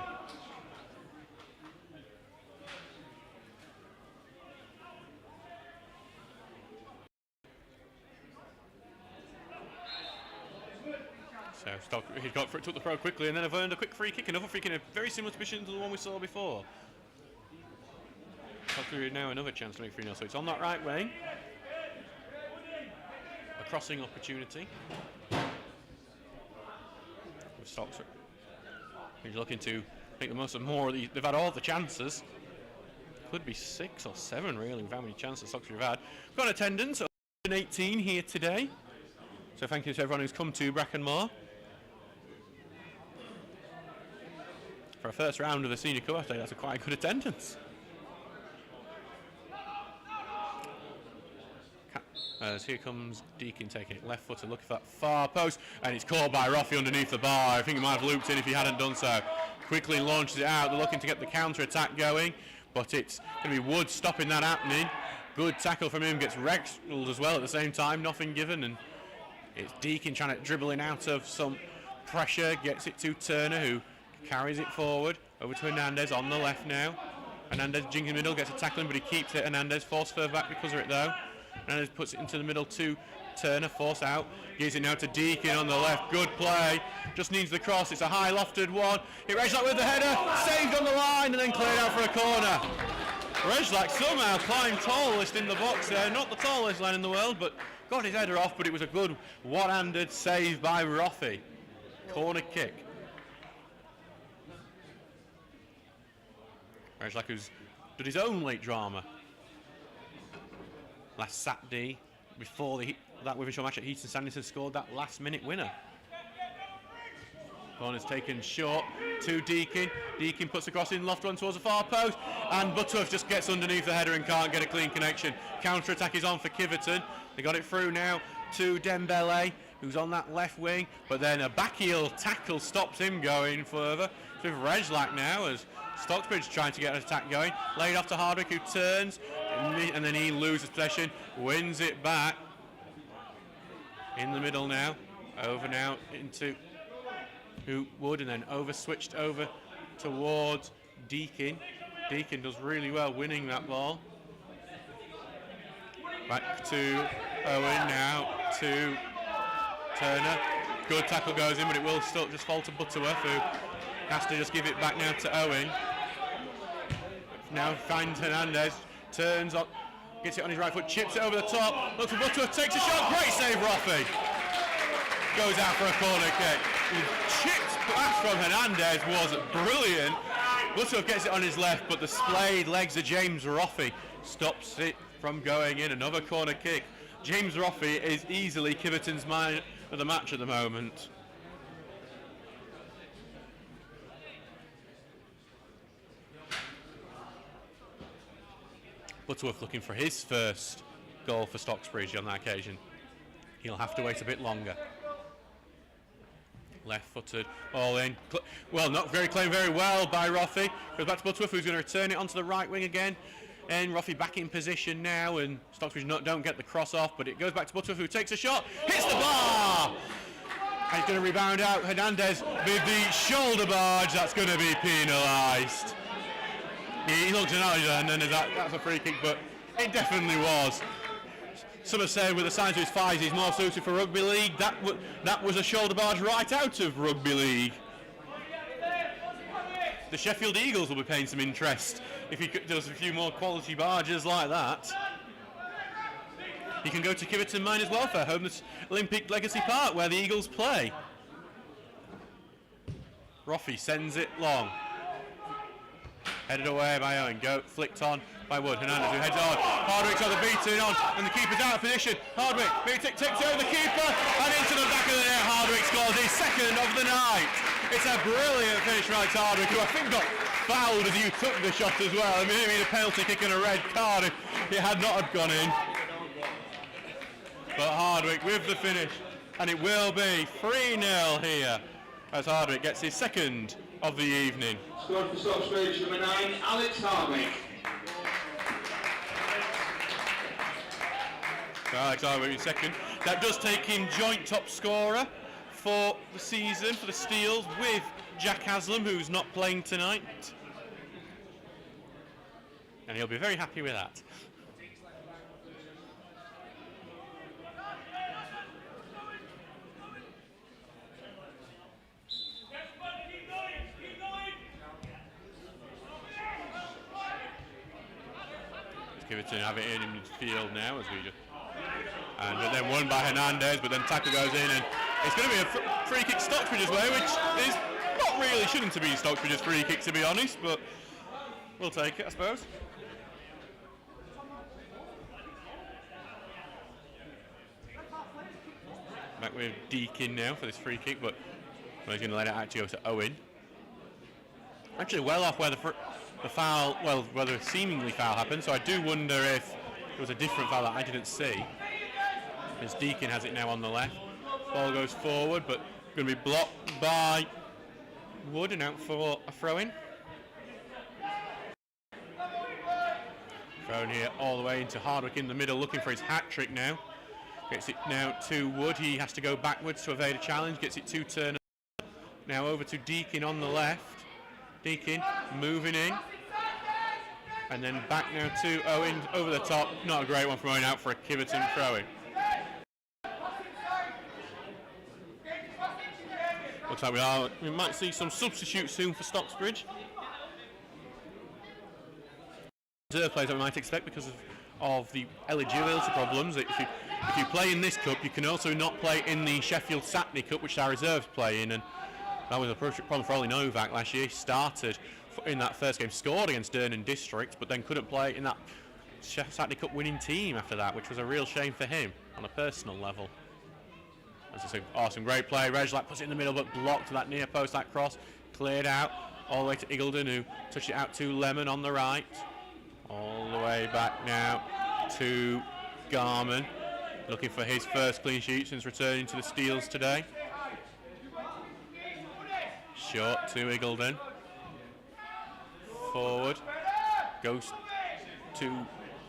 So he took the throw quickly, and then have earned a quick free kick, another free kick in a very similar position to the one we saw before. Stocksbridge now another chance to make 3-0, so it's on that right wing. A crossing opportunity. With Stocksbridge. He's looking to make the most of more. They've had all the chances. Could be 6 or 7 really, with how many chances Stocksbridge have had. We've got attendance of 18 here today. So thank you to everyone who's come to Brackenmore for a first round of the Senior Cup. I think that's a quite good attendance. As here comes Deakin taking it left footed, looking for that far post, and it's caught by Roffey underneath the bar. I think he might have looped in if he hadn't done so. Quickly launches it out. They're looking to get the counter attack going, but it's going to be Wood stopping that happening. Good tackle from him, gets wrestled as well at the same time, nothing given, and it's Deakin trying to dribble in out of some pressure, gets it to Turner, who carries it forward over to Hernandez on the left now. Hernandez jinking the middle, gets a tackle in, but he keeps it. Hernandez forced further back because of it though. Hernandez puts it into the middle to Turner, force out, gives it now to Deakin on the left. Good play, just needs the cross. It's a high lofted one. It Rejlak with the header, saved on the line, and then cleared out for a corner. Rejlak somehow climbed tallest in the box there, not the tallest line in the world, but got his header off, but it was a good one-handed save by Roffey. Corner kick. Rejlak, who's did his own late drama last Saturday before that Wivenshaw match at Heaton Sanderson, scored that last-minute winner. Corner's taken short to Deakin. Deakin puts the cross in, loft one towards the far post, and Butterworth just gets underneath the header and can't get a clean connection. Counter-attack is on for Kiveton. They got it through now to Dembele, who's on that left wing, but then a backheel tackle stops him going further. It's with Rejlak now as Stocksbridge trying to get an attack going. Laid off to Hardwick, who turns, and then he loses possession, wins it back. In the middle now, over now into Wood, and then switched over towards Deakin. Deakin does really well winning that ball. Back to Owen now to Turner. Good tackle goes in, but it will still just fall to Butterworth, who has to just give it back now to Owen. Now finds Hernandez, turns up, gets it on his right foot, chips it over the top, looks for Butterworth, takes a shot, great save Roffey. Goes out for a corner kick. The chipped pass from Hernandez was brilliant. Butterworth gets it on his left, but the splayed legs of James Roffey stops it from going in. Another corner kick. James Roffey is easily Kiveton's man of the match at the moment. Butterworth looking for his first goal for Stocksbridge on that occasion. He'll have to wait a bit longer. Left-footed, all in. Well, not very claimed very well by Roffey. Goes back to Butterworth, who's going to return it onto the right wing again. And Roffey back in position now, and Stocksbridge don't get the cross off, but it goes back to Butterworth, who takes a shot, hits the bar! And he's going to rebound out. Hernandez with the shoulder barge. That's going to be penalised. He looks at it, and then that's a free kick, but it definitely was. Some have said with the size of his thighs he's more suited for rugby league. That was a shoulder barge right out of rugby league. the Sheffield Eagles will be paying some interest if he does a few more quality barges like that. He can go to Kiveton Miners Welfare, home to Olympic Legacy Park, where the Eagles play. Roffey sends it long. Headed away by Owen. Flicked on by Wood. Hernandez who heads on. Hardwick's on the beating on, and the keeper's out of position. Hardwick, big tick over the keeper, and into the back of the net. Hardwick scores his second of the night. It's a brilliant finish by Hardwick, who I think got fouled as he took the shot as well. I mean, maybe a penalty kick and a red card if it had not have gone in. But Hardwick with the finish, and it will be 3-0 here as Hardwick gets his second of the evening. Scored for Stocksbridge, number 9, Alex Hardwick. So Alex Hardwick is second. That does take him joint top scorer for the season for the Steels with Jack Haslam, who's not playing tonight. And he'll be very happy with that. Kiveton have it in midfield now as we just, and then won by Hernandez, but then tackle goes in, and it's going to be a free kick Stocksbridge's way, which is not really shouldn't to be Stocksbridge's free kick, to be honest, but we'll take it, I suppose. Back with Deakin now for this free kick, but he's going to let it actually go to Owen. Actually well off where the foul, well, where the seemingly foul happened, so I do wonder if it was a different foul that I didn't see. As Deakin has it now on the left. Ball goes forward, but going to be blocked by Wood and out for a throw-in. Thrown here all the way into Hardwick in the middle, looking for his hat-trick now. Gets it now to Wood. He has to go backwards to evade a challenge. Gets it to Turner. Now over to Deakin on the left. Deakin moving in. And then back now to Owen over the top. Not a great one from Owen, out for a Kiveton throw-in. Looks like we might see some substitutes soon for Stocksbridge. Reserve players that we might expect because of the eligibility problems. If you play in this cup, you can also not play in the Sheffield Satney Cup, which our reserves play in, and that was a problem for Ollie Novak last year. He started in that first game, scored against Durnan District, but then couldn't play in that Satney Cup winning team after that, which was a real shame for him on a personal level. As I said, awesome, great play. Rejlak puts it in the middle, but blocked to that near post, that cross. Cleared out all the way to Eagledon, who touched it out to Lemon on the right. All the way back now to Garman, looking for his first clean sheet since returning to the Steels today. Short to Eagledon. Forward. Goes to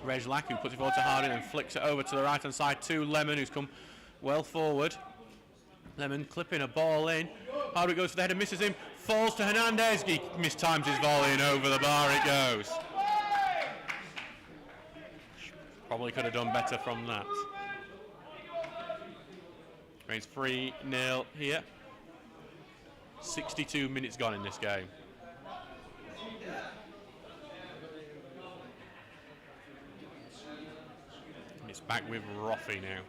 Rejlak, who puts it forward to Harding and flicks it over to the right hand side to Lemon, who's come well forward. Lemon clipping a ball in. Hardwick goes for the header, misses him. Falls to Hernandez. He mistimes his volley and over the bar it goes. Probably could have done better from that. It's 3-0 here. 62 minutes gone in this game. And it's back with Roffey now.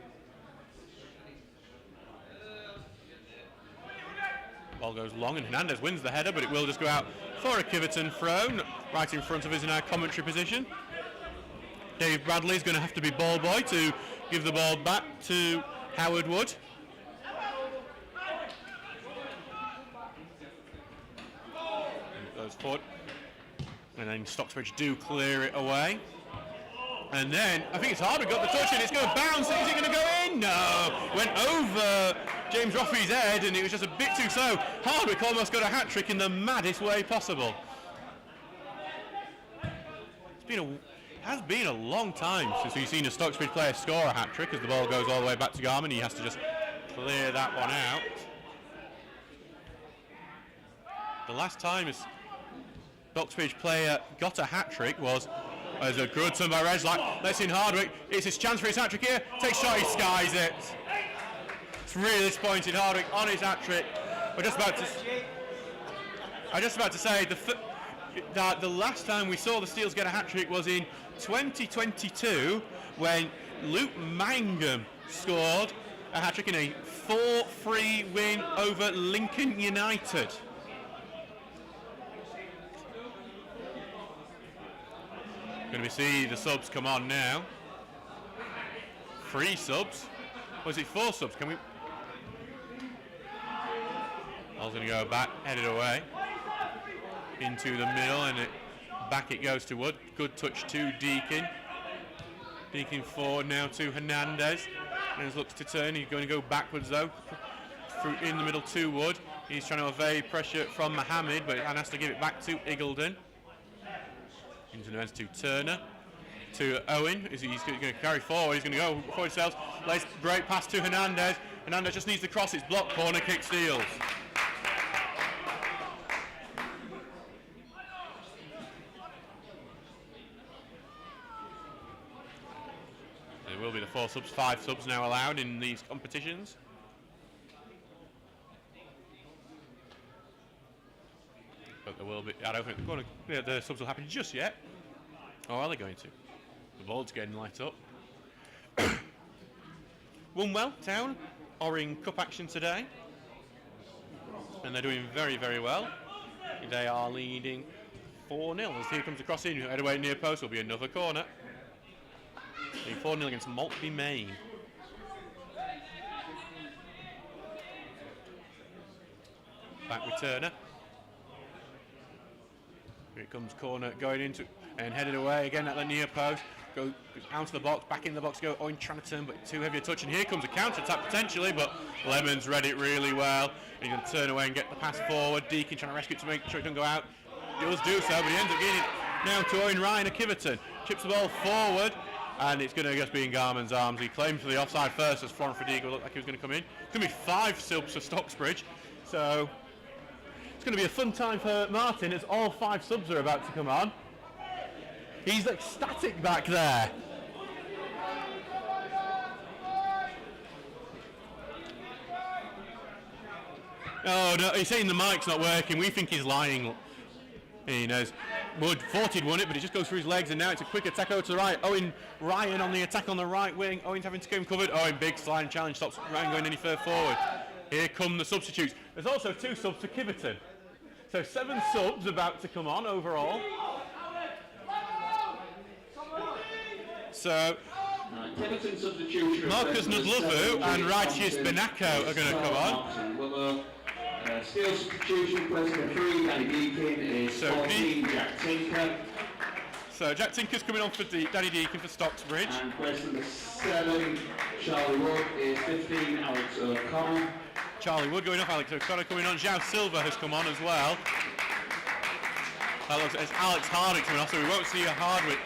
Ball goes long and Hernandez wins the header, but it will just go out for a Kiveton throw, right in front of us in our commentary position. Dave Bradley is going to have to be ball boy to give the ball back to Howard Wood. Goes forward. And then Stocksbridge do clear it away. And then, I think it's Hardwick got the touch and it's going to bounce. Is it going to go in? No. Went over James Roffey's head and it was just a bit too slow. Hardwick almost got a hat-trick in the maddest way possible. It has been a long time since we've seen a Stocksbridge player score a hat-trick, as the ball goes all the way back to Garman. He has to just clear that one out. The last time a Stocksbridge player got a hat-trick was as a good turn by Rejlak. Let's in Hardwick. It's his chance for his hat-trick here. Takes shot, he skies it. It's really disappointing. Hardwick on his hat-trick. We're just about to... I was just about to say that the last time we saw the Steels get a hat-trick was in 2022 when Luke Mangum scored a hat-trick in a 4-3 win over Lincoln United. Going to see the subs come on now. 3 subs. Or is it 4 subs? Can we? Ball's going to go back, headed away into the middle, and back it goes to Wood. Good touch to Deakin. Deakin forward now to Hernandez. Hernandez looks to turn. He's going to go backwards though. Through in the middle to Wood. He's trying to evade pressure from Mohammed, but has to give it back to Iggulden. Into the ends to Turner. To Owen. He's going to carry forward. He's going to go for himself. Lays great pass to Hernandez. Hernandez just needs the cross. It's blocked. Corner kick Steels. There will be the 4 subs, 5 subs now allowed in these competitions. But there will be. I don't think the subs will happen just yet. Or are they going to? The board's getting light up. Wonwell Town are in cup action today, and they're doing very, very well. They are leading 4-0 as here comes across in. Head away near post will be another corner. 4-0 against Maltby Main. Back with Turner. Here it comes, corner going into and headed away again at the near post. Goes out to the box, back in the box, go Owen trying to turn, but too heavy a touch. And here comes a counter attack potentially, but Lemon's read it really well. He's going to turn away and get the pass forward. Deakin trying to rescue it to make sure it doesn't go out. He does do so, but he ends up getting it now to Owen Ryan of Kiveton. Chips the ball forward. And it's going to just be in Garman's arms. He claimed for the offside first as Florent Fadiga looked like he was going to come in. It's going to be 5 subs for Stocksbridge. So it's going to be a fun time for Martin as all 5 subs are about to come on. He's ecstatic back there. Oh no, he's saying the mic's not working. We think he's lying. He knows. Wood thought he'd won it, but it just goes through his legs, and now it's a quick attack over to the right. Owen Ryan on the attack on the right wing. Owen's having to get him covered. Owen, big sliding challenge, stops Ryan going any further forward. Here come the substitutes. There's also 2 subs for Kiveton. So 7 subs about to come on overall. So Marcus Nudlovu and Righteous Benako are going to come on. Steel substitution, place number 3, Danny Deakin is 14, Jack Tinker. So Jack Tinker's coming on for Danny Deakin for Stocksbridge. And place number 7, Charlie Wood is 15, Alex O'Connor. Charlie Wood going off, Alex O'Connor coming on. João Silva has come on as well. That looks, it's Alex Hardwick coming off, so we won't see a Hardwick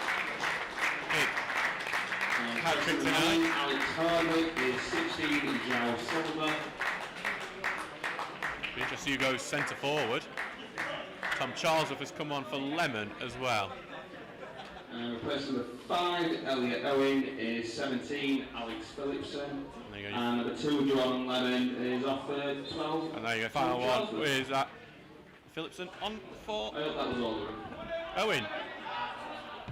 hat-trick tonight. Alex Hardwick is 16, João Silva. Be interesting who goes centre forward. Tom Charlesoff has come on for Lemon as well. Person number 5, Elliot Owen is 17, Alex Phillipson. And number 2, John Lemon is off for 12. And there you go, final one is that Phillipson on for I hope that was all of them. Owen.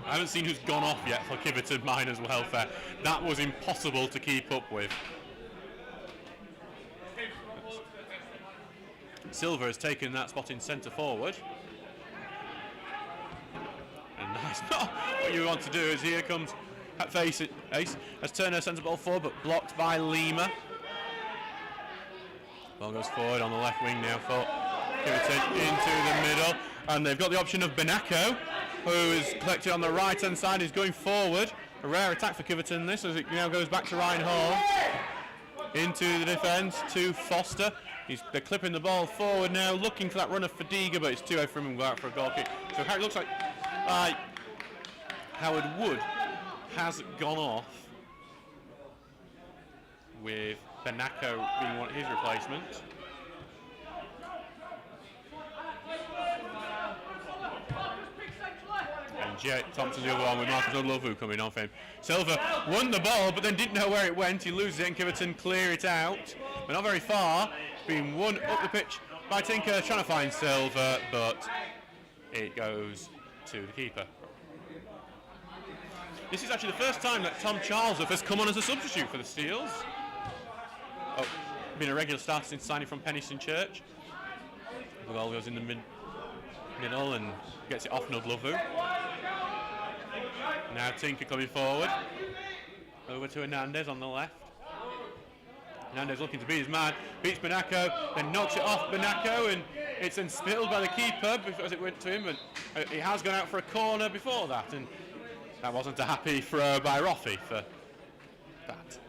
I haven't seen who's gone off yet for Kiveton Miners Welfare. That was impossible to keep up with. Silver has taken that spot in centre forward. And nice. What you want to do is here comes at face Ace as Turner sends the ball forward, but blocked by Lima. Ball goes forward on the left wing now for Kiveton into the middle, and they've got the option of Benako, who is collected on the right hand side. He's going forward. A rare attack for Kiveton this, as it now goes back to Ryan Hall. Into the defence to Foster. They're clipping the ball forward now, looking for that run of Fadiga, but it's too high for him to go out for a goal kick. So it looks like Howard Wood has gone off, with Benako being one of his replacements. And Jet Thompson's the other one with Marcus Nudlovu coming off him. Silva won the ball, but then didn't know where it went. He loses it, and Kiveton clear it out, but not very far. Being won up the pitch by Tinker, trying to find Silver, but it goes to the keeper. This is actually the first time that Tom Charlesworth has come on as a substitute for the Steels. Oh, been a regular starter since signing from Penistone Church. The ball goes in the middle and gets it off Nudlovu. Now Tinker coming forward. Over to Hernandez on the left. Hernandez looking to beat his man, beats Banako, then knocks it off Banako, and it's then spilled by the keeper because it went to him, and it has gone out for a corner before that, and that wasn't a happy throw by Roffey for that.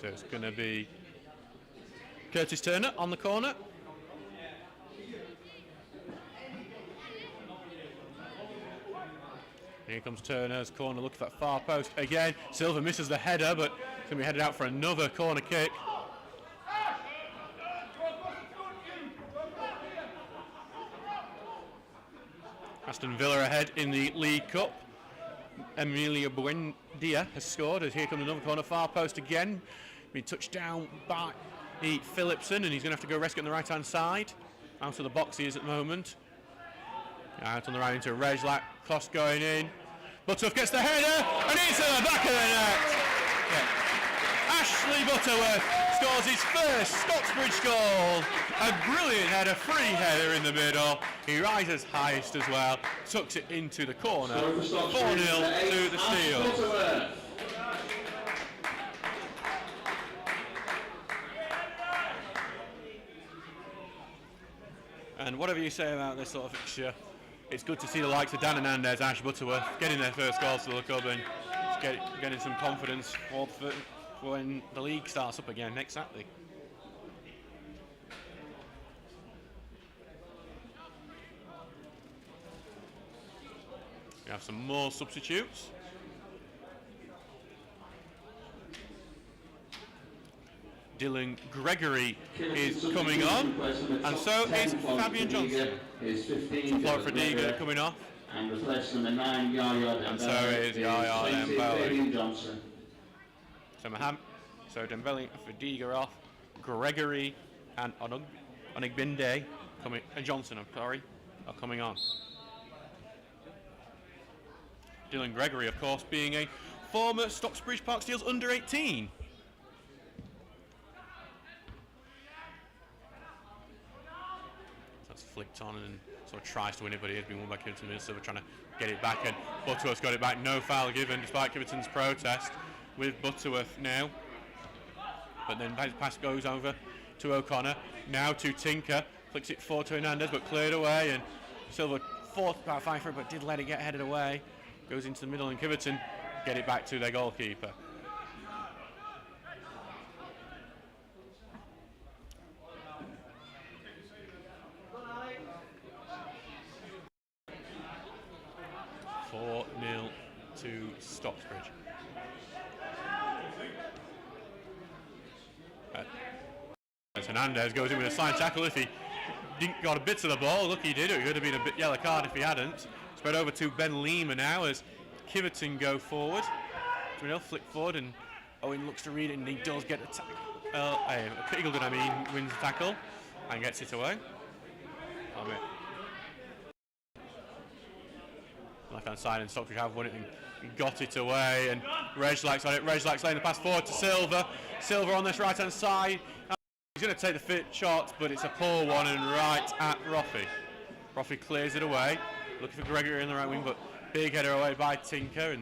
So it's going to be Curtis Turner on the corner. Here comes Turner's corner, looking for that far post again. Silver misses the header, but it's going to be headed out for another corner kick. Aston Villa ahead in the League Cup. Emilia Buendia has scored as here comes another corner, far post again. Being touched down by Phillipson, and he's going to have to go rescue on the right hand side. Out of the box he is at the moment. Out on the right into Rejlak, cross going in. Butterworth gets the header, and it's at the back of the net. Yeah. Ashley Butterworth scores his first Stocksbridge goal. A brilliant header, free header in the middle. He rises highest as well, tucks it into the corner. 4-0 to the Steels. And whatever you say about this sort of fixture, it's good to see the likes of Dan Hernandez, Ash Butterworth getting their first goals to the club and getting some confidence for when the league starts up again next Saturday. We have some more substitutes. Dylan Gregory is coming on, and so is Fabian Johnson. Flora Fradiga coming off, and so is Yaya Dembele. So Dembele and Fradiga off, Gregory and Onigbinde coming, and Johnson, are coming on. Dylan Gregory, of course, being a former Stocksbridge Park Steels under-18. Flicked on and sort of tries to win it, but he has been won by Kiveton, so we're trying to get it back, and Butterworth's got it back. No foul given despite Kiveton's protest with Butterworth now. But then pass goes over to O'Connor, now to Tinker, flicks it forward to Hernandez, but cleared away, and Silver fought about fight for it, but did let it get headed away. Goes into the middle, and Kiveton get it back to their goalkeeper. To Stocksbridge. Hernandez goes in with a slide tackle. If he didn't got a bit of the ball, look, he did. It would have been a bit yellow card if he hadn't. Spread over to Ben Lima now as Kiveton go forward. Flick forward, and Owen looks to read it, and he does get a tackle. Piggleton, wins the tackle and gets it away. Left hand side, and Stocksbridge have won it and got it away, and Rejlak's on it. Rejlak's laying the pass forward to Silver. Silver on this right hand side. He's going to take the fit shot, but it's a poor one and right at Roffey. Roffey clears it away, looking for Gregory in the right wing, but big header away by Tinker,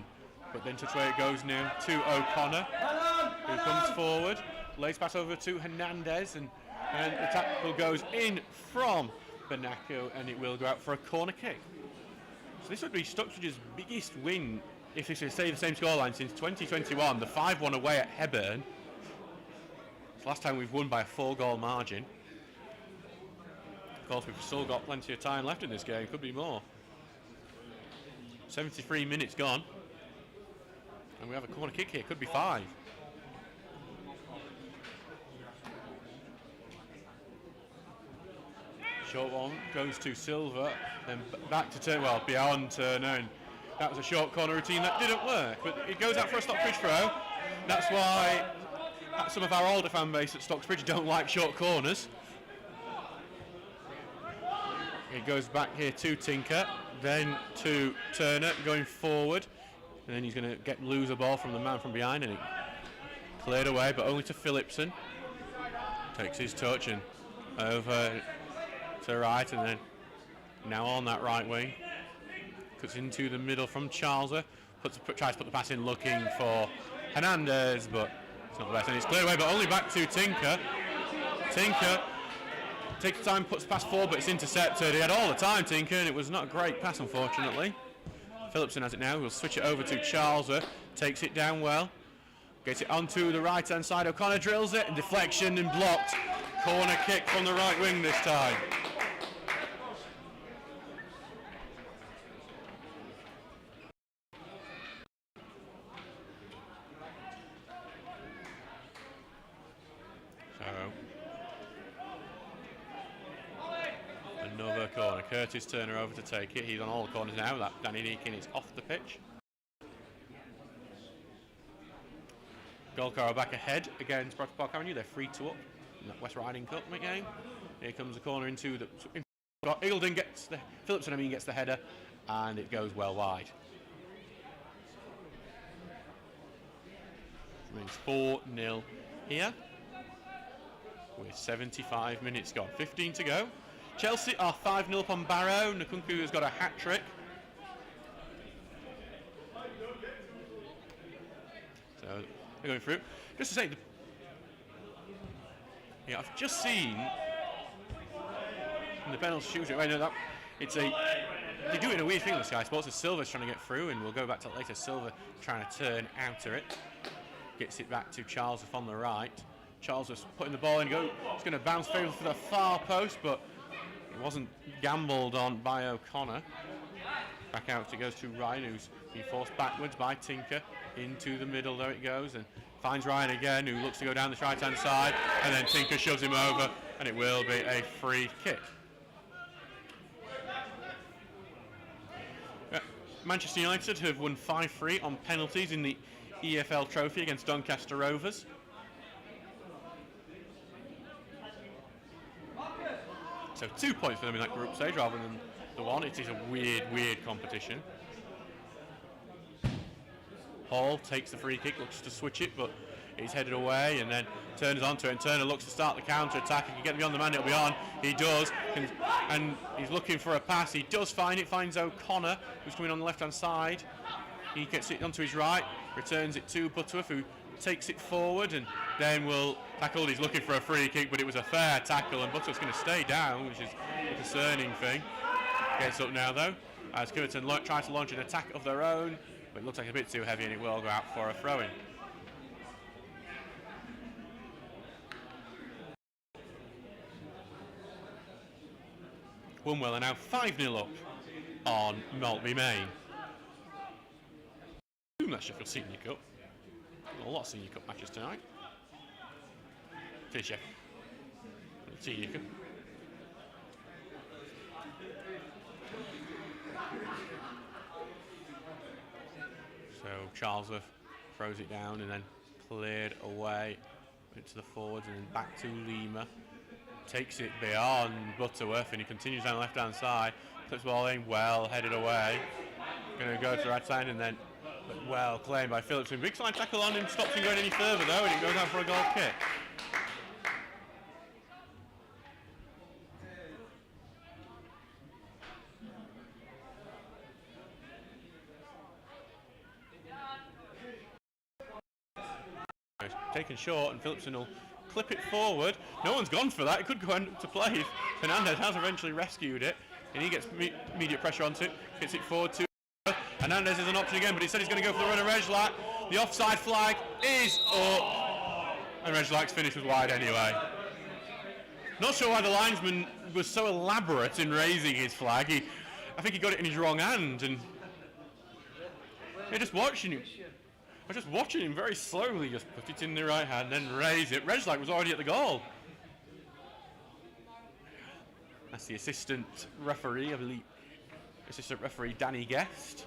but then touch away it goes now to O'Connor, who comes forward, lays pass over to Hernandez, and the tackle goes in from Banako, and it will go out for a corner kick. So this would be Stocksbridge's biggest win if they should stay the same scoreline since 2021, the 5-1 away at Hebburn. It's the last time we've won by a 4-goal margin. Of course, we've still got plenty of time left in this game, could be more. 73 minutes gone, and we have a corner kick here, could be 5. Short one goes to Silver, then back to Turner, well, beyond Turner, and that was a short corner routine that didn't work, but it goes out for a Stocksbridge throw. That's why some of our older fan base at Stocksbridge don't like short corners. It goes back here to Tinker, then to Turner going forward, and then he's going to lose a ball from the man from behind, and it cleared away, but only to Phillipson. Takes his touch and over to the right, and then now on that right wing. Cuts into the middle from Charleser, tries to put the pass in looking for Hernandez, but it's not the best, and it's cleared away, but only back to Tinker. Tinker takes the time, puts the pass forward, but it's intercepted. He had all the time, Tinker, and it was not a great pass, unfortunately. Phillipson has it now. We'll switch it over to Charleser. Takes it down well. Gets it onto the right-hand side. O'Connor drills it, and deflection and blocked. Corner kick from the right wing this time. Another corner. Curtis Turner over to take it. He's on all the corners now. That Danny Deakin is off the pitch. Golcar back ahead against Bradford Park Avenue. They're 3-2 up in that West Riding Cup game. Here comes the corner into the... Eagledon gets the... Phillipson, gets the header, and it goes well wide. Remains 4-0 here, with 75 minutes gone. 15 to go. Chelsea are 5-0 up on Barrow. Nkunku has got a hat-trick. So they're going through. Just to say, yeah, I've just seen in the penalty shootout. I know that it's a. They do it in a weird thing on Sky Sports. As Silver's trying to get through, and we'll go back to it later. Silver trying to turn out of it. Gets it back to Charles on the right. Charles was putting the ball in. It's going to bounce through for the far post, but it wasn't gambled on by O'Connor. Back out it goes to Ryan, who's been forced backwards by Tinker. Into the middle, there it goes, and finds Ryan again, who looks to go down the right-hand side, and then Tinker shoves him over, and it will be a free kick. Manchester United have won 5-3 on penalties in the EFL Trophy against Doncaster Rovers. So 2 points for them in that group stage rather than the one. It is a weird competition. Hall takes the free kick, looks to switch it, but he's headed away, and then Turner's onto it, and Turner looks to start the counter-attack. He can get beyond the man, it'll be on. He does, and he's looking for a pass. He does find it, finds O'Connor, who's coming on the left-hand side. He gets it onto his right, returns it to Butterworth, who takes it forward, and then will tackle. He's looking for a free kick, but it was a fair tackle, and Butterworth's going to stay down, which is a concerning thing. Gets up now, though, as Kiveton tries to launch an attack of their own, but it looks like a bit too heavy, and it will go out for a throw-in. Woolwell are now 5-0 up on Maltby Main. That's Sheffield Senior Cup. A lot of Senior Cup matches tonight. Cheers, Sheffield. Senior Cup. So Charlesworth throws it down and then cleared away into the forwards and then back to Lima. Takes it beyond Butterworth and he continues down the left-hand side. Puts the ball in, well headed away. Going to go to the right side and then well claimed by Phillipson. Big side tackle on him, stops him going any further though, and it goes out for a goal kick. Taken short and Phillipson will clip it forward. No one's gone for that. It could go into play. Fernandez has eventually rescued it and he gets immediate pressure onto it. Gets it forward to Hernandez is an option again, but he said he's going to go for the runner. Rejlak. The offside flag is up and Rejlak's finish was wide anyway. Not sure why the linesman was so elaborate in raising his flag. I think he got it in his wrong hand and just watching him. I was just watching him very slowly just put it in the right hand, then raise it. Rejlak was already at the goal. That's the assistant referee, I believe. Assistant referee Danny Guest.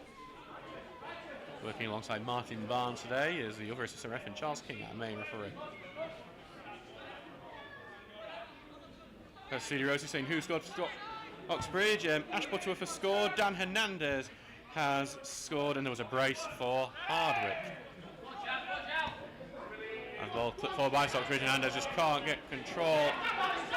Working alongside Martin Barnes today is the other assistant ref, and Charles King, our main referee. CD Rosie saying who scored for Stocksbridge. Ash Butterworth has scored, Dan Hernandez has scored, and there was a brace for Hardwick. And ball clipped forward by Stocksbridge. Hernandez just can't get control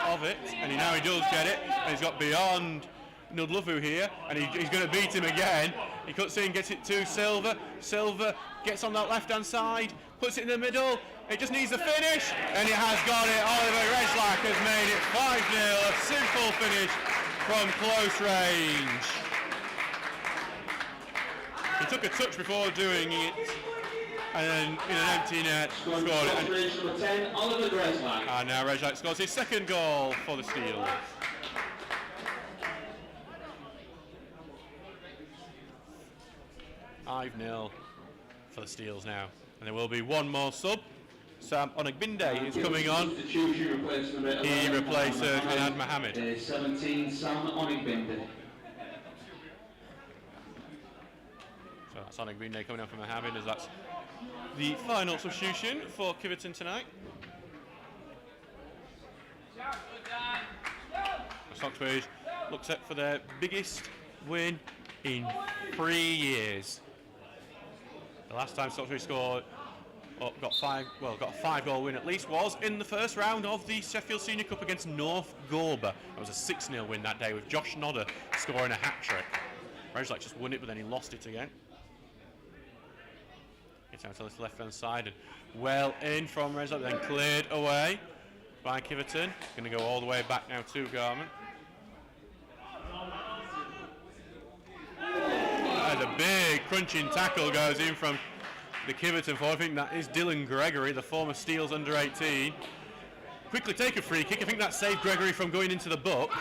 of it, and he does get it, and he's got beyond Nudluvu here, and he's going to beat him again. He cuts in, gets it to Silver. Silver gets on that left-hand side, puts it in the middle. It just needs a finish, and it has got it. Oliver Reslak has made it 5-0. A simple finish from close range. He took a touch before doing it, and then in an empty net scored it. Number 10, Oliver Reslak. And now Reslak scores his second goal for the Steels. $5-0 for the Steels now, and there will be one more sub. Sam Onagbinde is coming on. He replaces Anad Mohammed. 17, Sam Onagbinde. So that's Onagbinde coming on for Mohammed, as that's the final substitution for Kiveton tonight. Stocksbridge looks set for their biggest win in 3 years. The last time Stocksbridge scored, got a 5-goal win at least, was in the first round of the Sheffield Senior Cup against North Gorber. It was a 6-0 win that day with Josh Nodder scoring a hat-trick. Reslak just won it, but then he lost it again. Gets out to the left-hand side and well in from Reslak, then cleared away by Kiveton. Going to go all the way back now to Garment. A big crunching tackle goes in from the Kiveton forward. I think that is Dylan Gregory, the former Steels under-18. Quickly take a free kick. I think that saved Gregory from going into the book,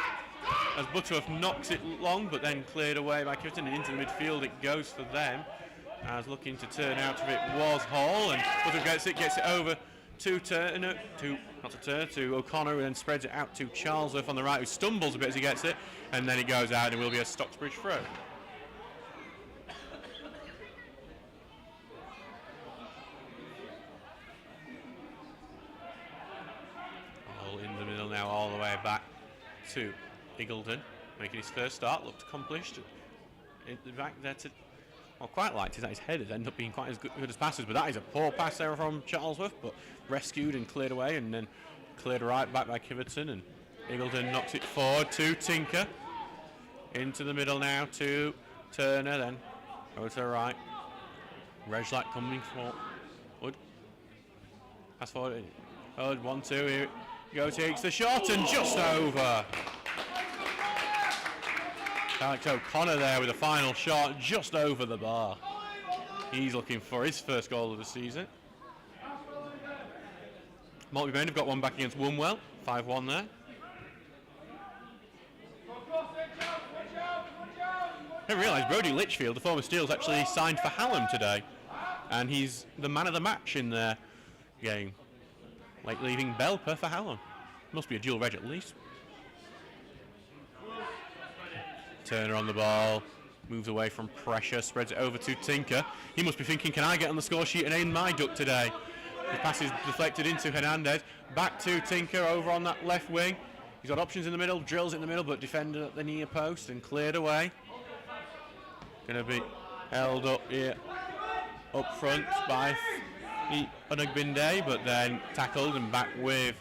as Butterworth knocks it long, but then cleared away by Kiveton, and into the midfield it goes for them. As looking to turn out of it was Hall, and Butterworth gets it over to Turner, to O'Connor, and then spreads it out to Charlesworth on the right, who stumbles a bit as he gets it, and then it goes out, and it will be a Stocksbridge throw. Now all the way back to Eagleton, making his first start, looked accomplished. In the back there to, well, quite liked is that his headers end up being quite as good as passes, but that is a poor pass there from Charlesworth, but rescued and cleared away, and then cleared right back by Kiveton, and Eagleton knocks it forward to Tinker. Into the middle now to Turner, then over to the right. Reslak coming forward. Pass forward. 1-2 here. Go takes the shot and just over. Alex O'Connor there with the final shot just over the bar. He's looking for his first goal of the season. Maltby Bend have got one back against Wombwell, 5-1 there. I didn't realise Brodie Litchfield, the former Steels, actually signed for Hallam today, and he's the man of the match in their game. Like leaving Belper for Hallam. Must be a dual reg at least. Turner on the ball, moves away from pressure, spreads it over to Tinker. He must be thinking, can I get on the score sheet and aim my duck today? The pass is deflected into Hernandez. Back to Tinker over on that left wing. He's got options in the middle, drills it in the middle, but defender at the near post and cleared away. Going to be held up here, up front by Onagbinde, but then tackled and back with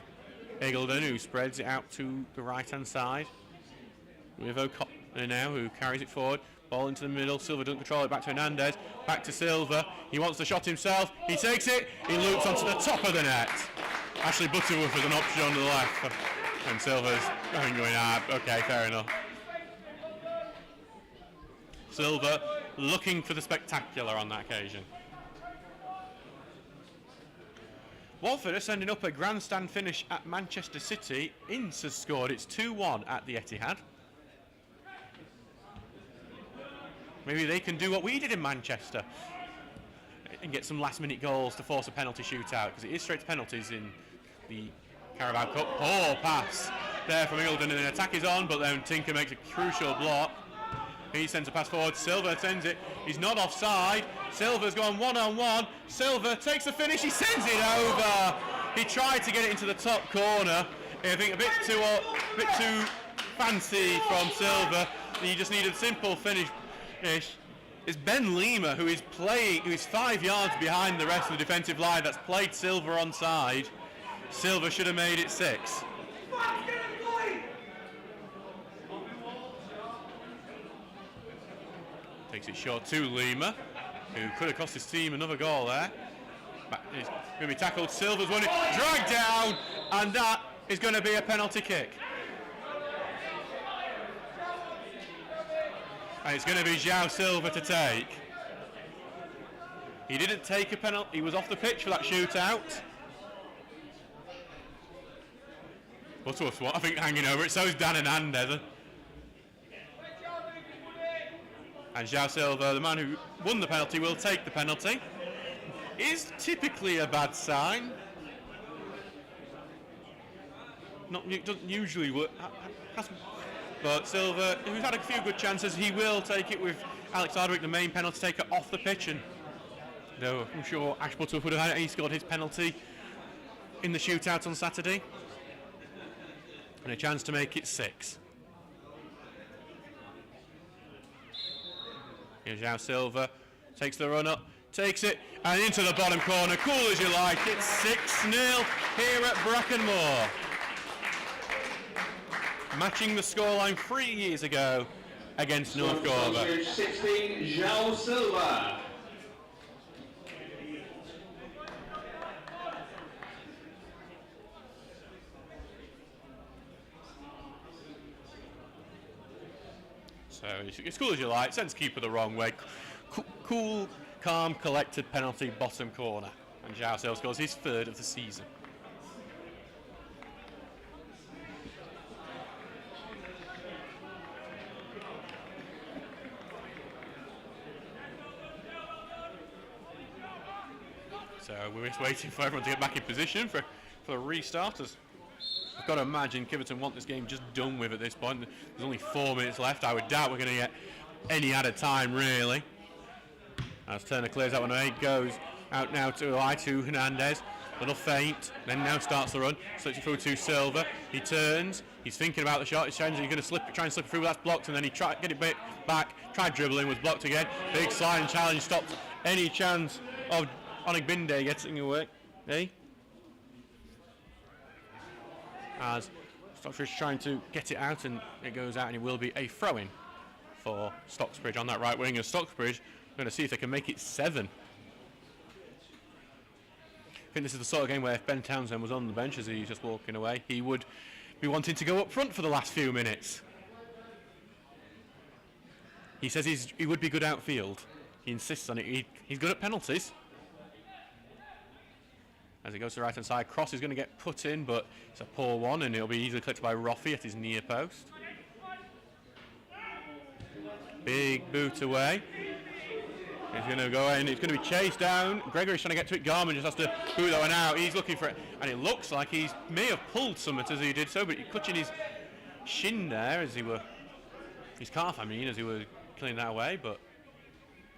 Eagleton, who spreads it out to the right-hand side. With O'Connor now, who carries it forward. Ball into the middle. Silver doesn't control it. Back to Hernandez. Back to Silver. He wants the shot himself. He takes it. He loops onto the top of the net. Ashley Butterworth with an option on the left. And Silver's going, okay, fair enough. Silver looking for the spectacular on that occasion. Watford are sending up a grandstand finish at Manchester City. Ince has scored. It's 2-1 at the Etihad. Maybe they can do what we did in Manchester and get some last-minute goals to force a penalty shootout, because it is straight to penalties in the Carabao Cup. Poor pass there from Eagledon, and the attack is on, but then Tinker makes a crucial block. He sends a pass forward, Silver sends it, he's not offside, Silver's gone one-on-one, Silver takes the finish, he sends it over! He tried to get it into the top corner, I think a bit too fancy from Silver, he just needed a simple finish. It's Ben Lima who is 5 yards behind the rest of the defensive line that's played Silver onside. Silver should have made it 6. Takes it short to Lima, who could have cost his team another goal there. He's going to be tackled. Silver's won it, dragged down, and that is going to be a penalty kick. And it's going to be João Silva to take. He didn't take a penalty, he was off the pitch for that shootout. Butterworth's I think hanging over it, so is Dan Hernandez. And João Silva, the man who won the penalty, will take the penalty. Is typically a bad sign. It doesn't usually work. But Silva, who's had a few good chances, he will take it with Alex Hardwick, the main penalty taker, off the pitch. And though I'm sure Ash Butterworth would have had it, he scored his penalty in the shootout on Saturday. And a chance to make it 6. Here's João Silva, takes the run up, takes it, and into the bottom corner, cool as you like. It's 6-0 here at Brackenmore. Matching the scoreline 3 years ago against North Gorber. 16, João Silva. So it's cool as you like, sends keeper the wrong way. Cool, calm, collected penalty, bottom corner. And João Silva scores his 3rd of the season. So we're just waiting for everyone to get back in position for the restarters. I've got to imagine Kiveton want this game just done with at this point. There's only 4 minutes left. I would doubt we're going to get any added time, really. As Turner clears that one away, goes out now to Hernandez. Little feint, then now starts the run. Slips it through to Silva. He turns. He's thinking about the shot. He's trying to try and slip it through, but that's blocked. And then he tried to get it back. Tried dribbling, was blocked again. Big sliding challenge stopped any chance of Onigbinde getting away. Eh? As Stocksbridge trying to get it out, and it goes out, and it will be a throw-in for Stocksbridge on that right wing. And Stocksbridge are going to see if they can make it 7. I think this is the sort of game where if Ben Townsend was on the bench as he's just walking away, he would be wanting to go up front for the last few minutes. He says he would be good outfield. He insists on it. He's good at penalties. As it goes to the right-hand side, cross is going to get put in, but it's a poor one, and it'll be easily collected by Roffey at his near post. Big boot away. He's going to go in. It's going to be chased down. Gregory's trying to get to it. Garman just has to boot that one out. He's looking for it, and it looks like he may have pulled something as he did so, but he's clutching his shin there as he were, his calf, as he were killing that away, but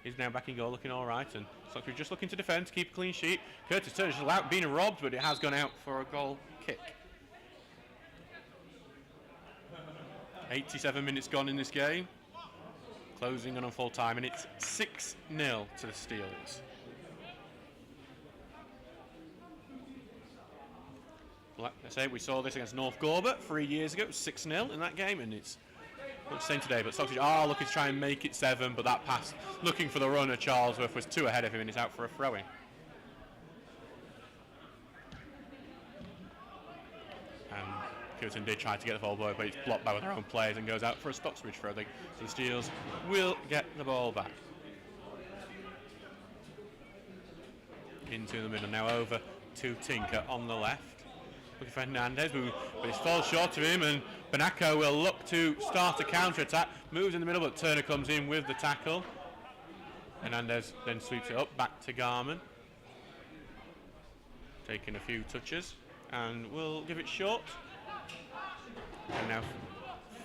he's now back in goal, looking all right, and Stocksbridge just looking to defend, to keep a clean sheet. Curtis Turner just allowed being robbed, but it has gone out for a goal kick. 87 minutes gone in this game, closing on full time, and it's 6-0 to the Steels. Like I say, we saw this against North Gorber 3 years ago. It was 6-0 in that game, and it's not the same today, but Stocksbridge are looking to try and make it 7, but that pass, looking for the runner, Charlesworth, was 2 ahead of him, and he's out for a throw-in. And Kiveton did try to get the ball boy, but it's blocked by their own players and goes out for a Stocksbridge throw. So the Steels will get the ball back. Into the middle, now over to Tinker on the left. Looking for Hernandez, but it falls short of him, and Banaco will look to start a counter-attack. Moves in the middle, but Turner comes in with the tackle. Hernandez then sweeps it up, back to Garman. Taking a few touches, and we'll give it short. And now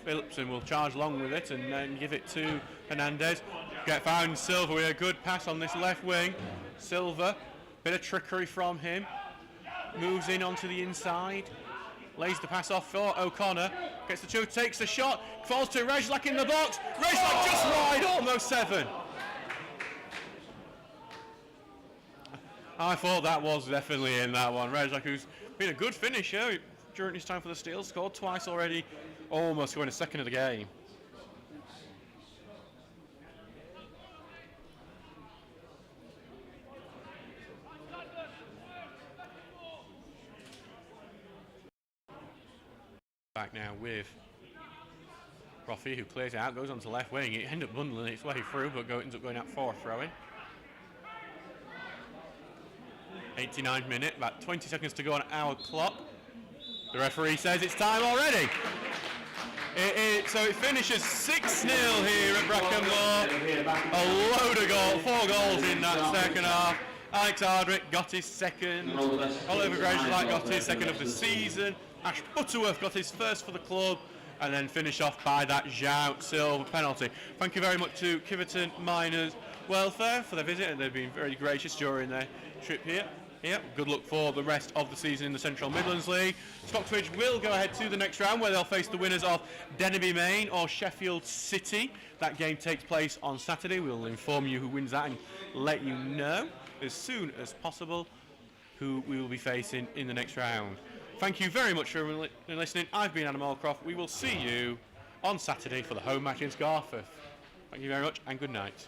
Phillipson will charge along with it and then give it to Hernandez. Get found Silva with a good pass on this left wing. Silva, bit of trickery from him. Moves in onto the inside. Lays the pass off for O'Connor. Gets the two, takes the shot. Falls to Rejlak in the box. Rejlak just wide, almost 7. I thought that was definitely in that one. Rejlak, who's been a good finisher during his time for the Steels, scored twice already, almost scoring a second of the game. Back now with Profi, who clears it out, goes onto left wing. It ends up bundling its way through, but ends up going out for a throw-in. 89th minute, about 20 seconds to go on our clock. The referee says it's time already. So it finishes 6-0 here at Brecon Law. A load of goals, 4 goals in that second half. Alex Ardwick got his second. Oliver Grejlak got his second of the season. Ash Butterworth got his first for the club, and then finish off by that João Silva penalty. Thank you very much to Kiveton Miners Welfare for their visit, and they've been very gracious during their trip here. Good luck for the rest of the season in the Central Midlands League. Stocksbridge will go ahead to the next round, where they'll face the winners of Denby Main or Sheffield City. That game takes place on Saturday. We'll inform you who wins that and let you know as soon as possible who we will be facing in the next round. Thank you very much for listening. I've been Adam Allcroft. We will see you on Saturday for the home match in Scarford. Thank you very much and good night.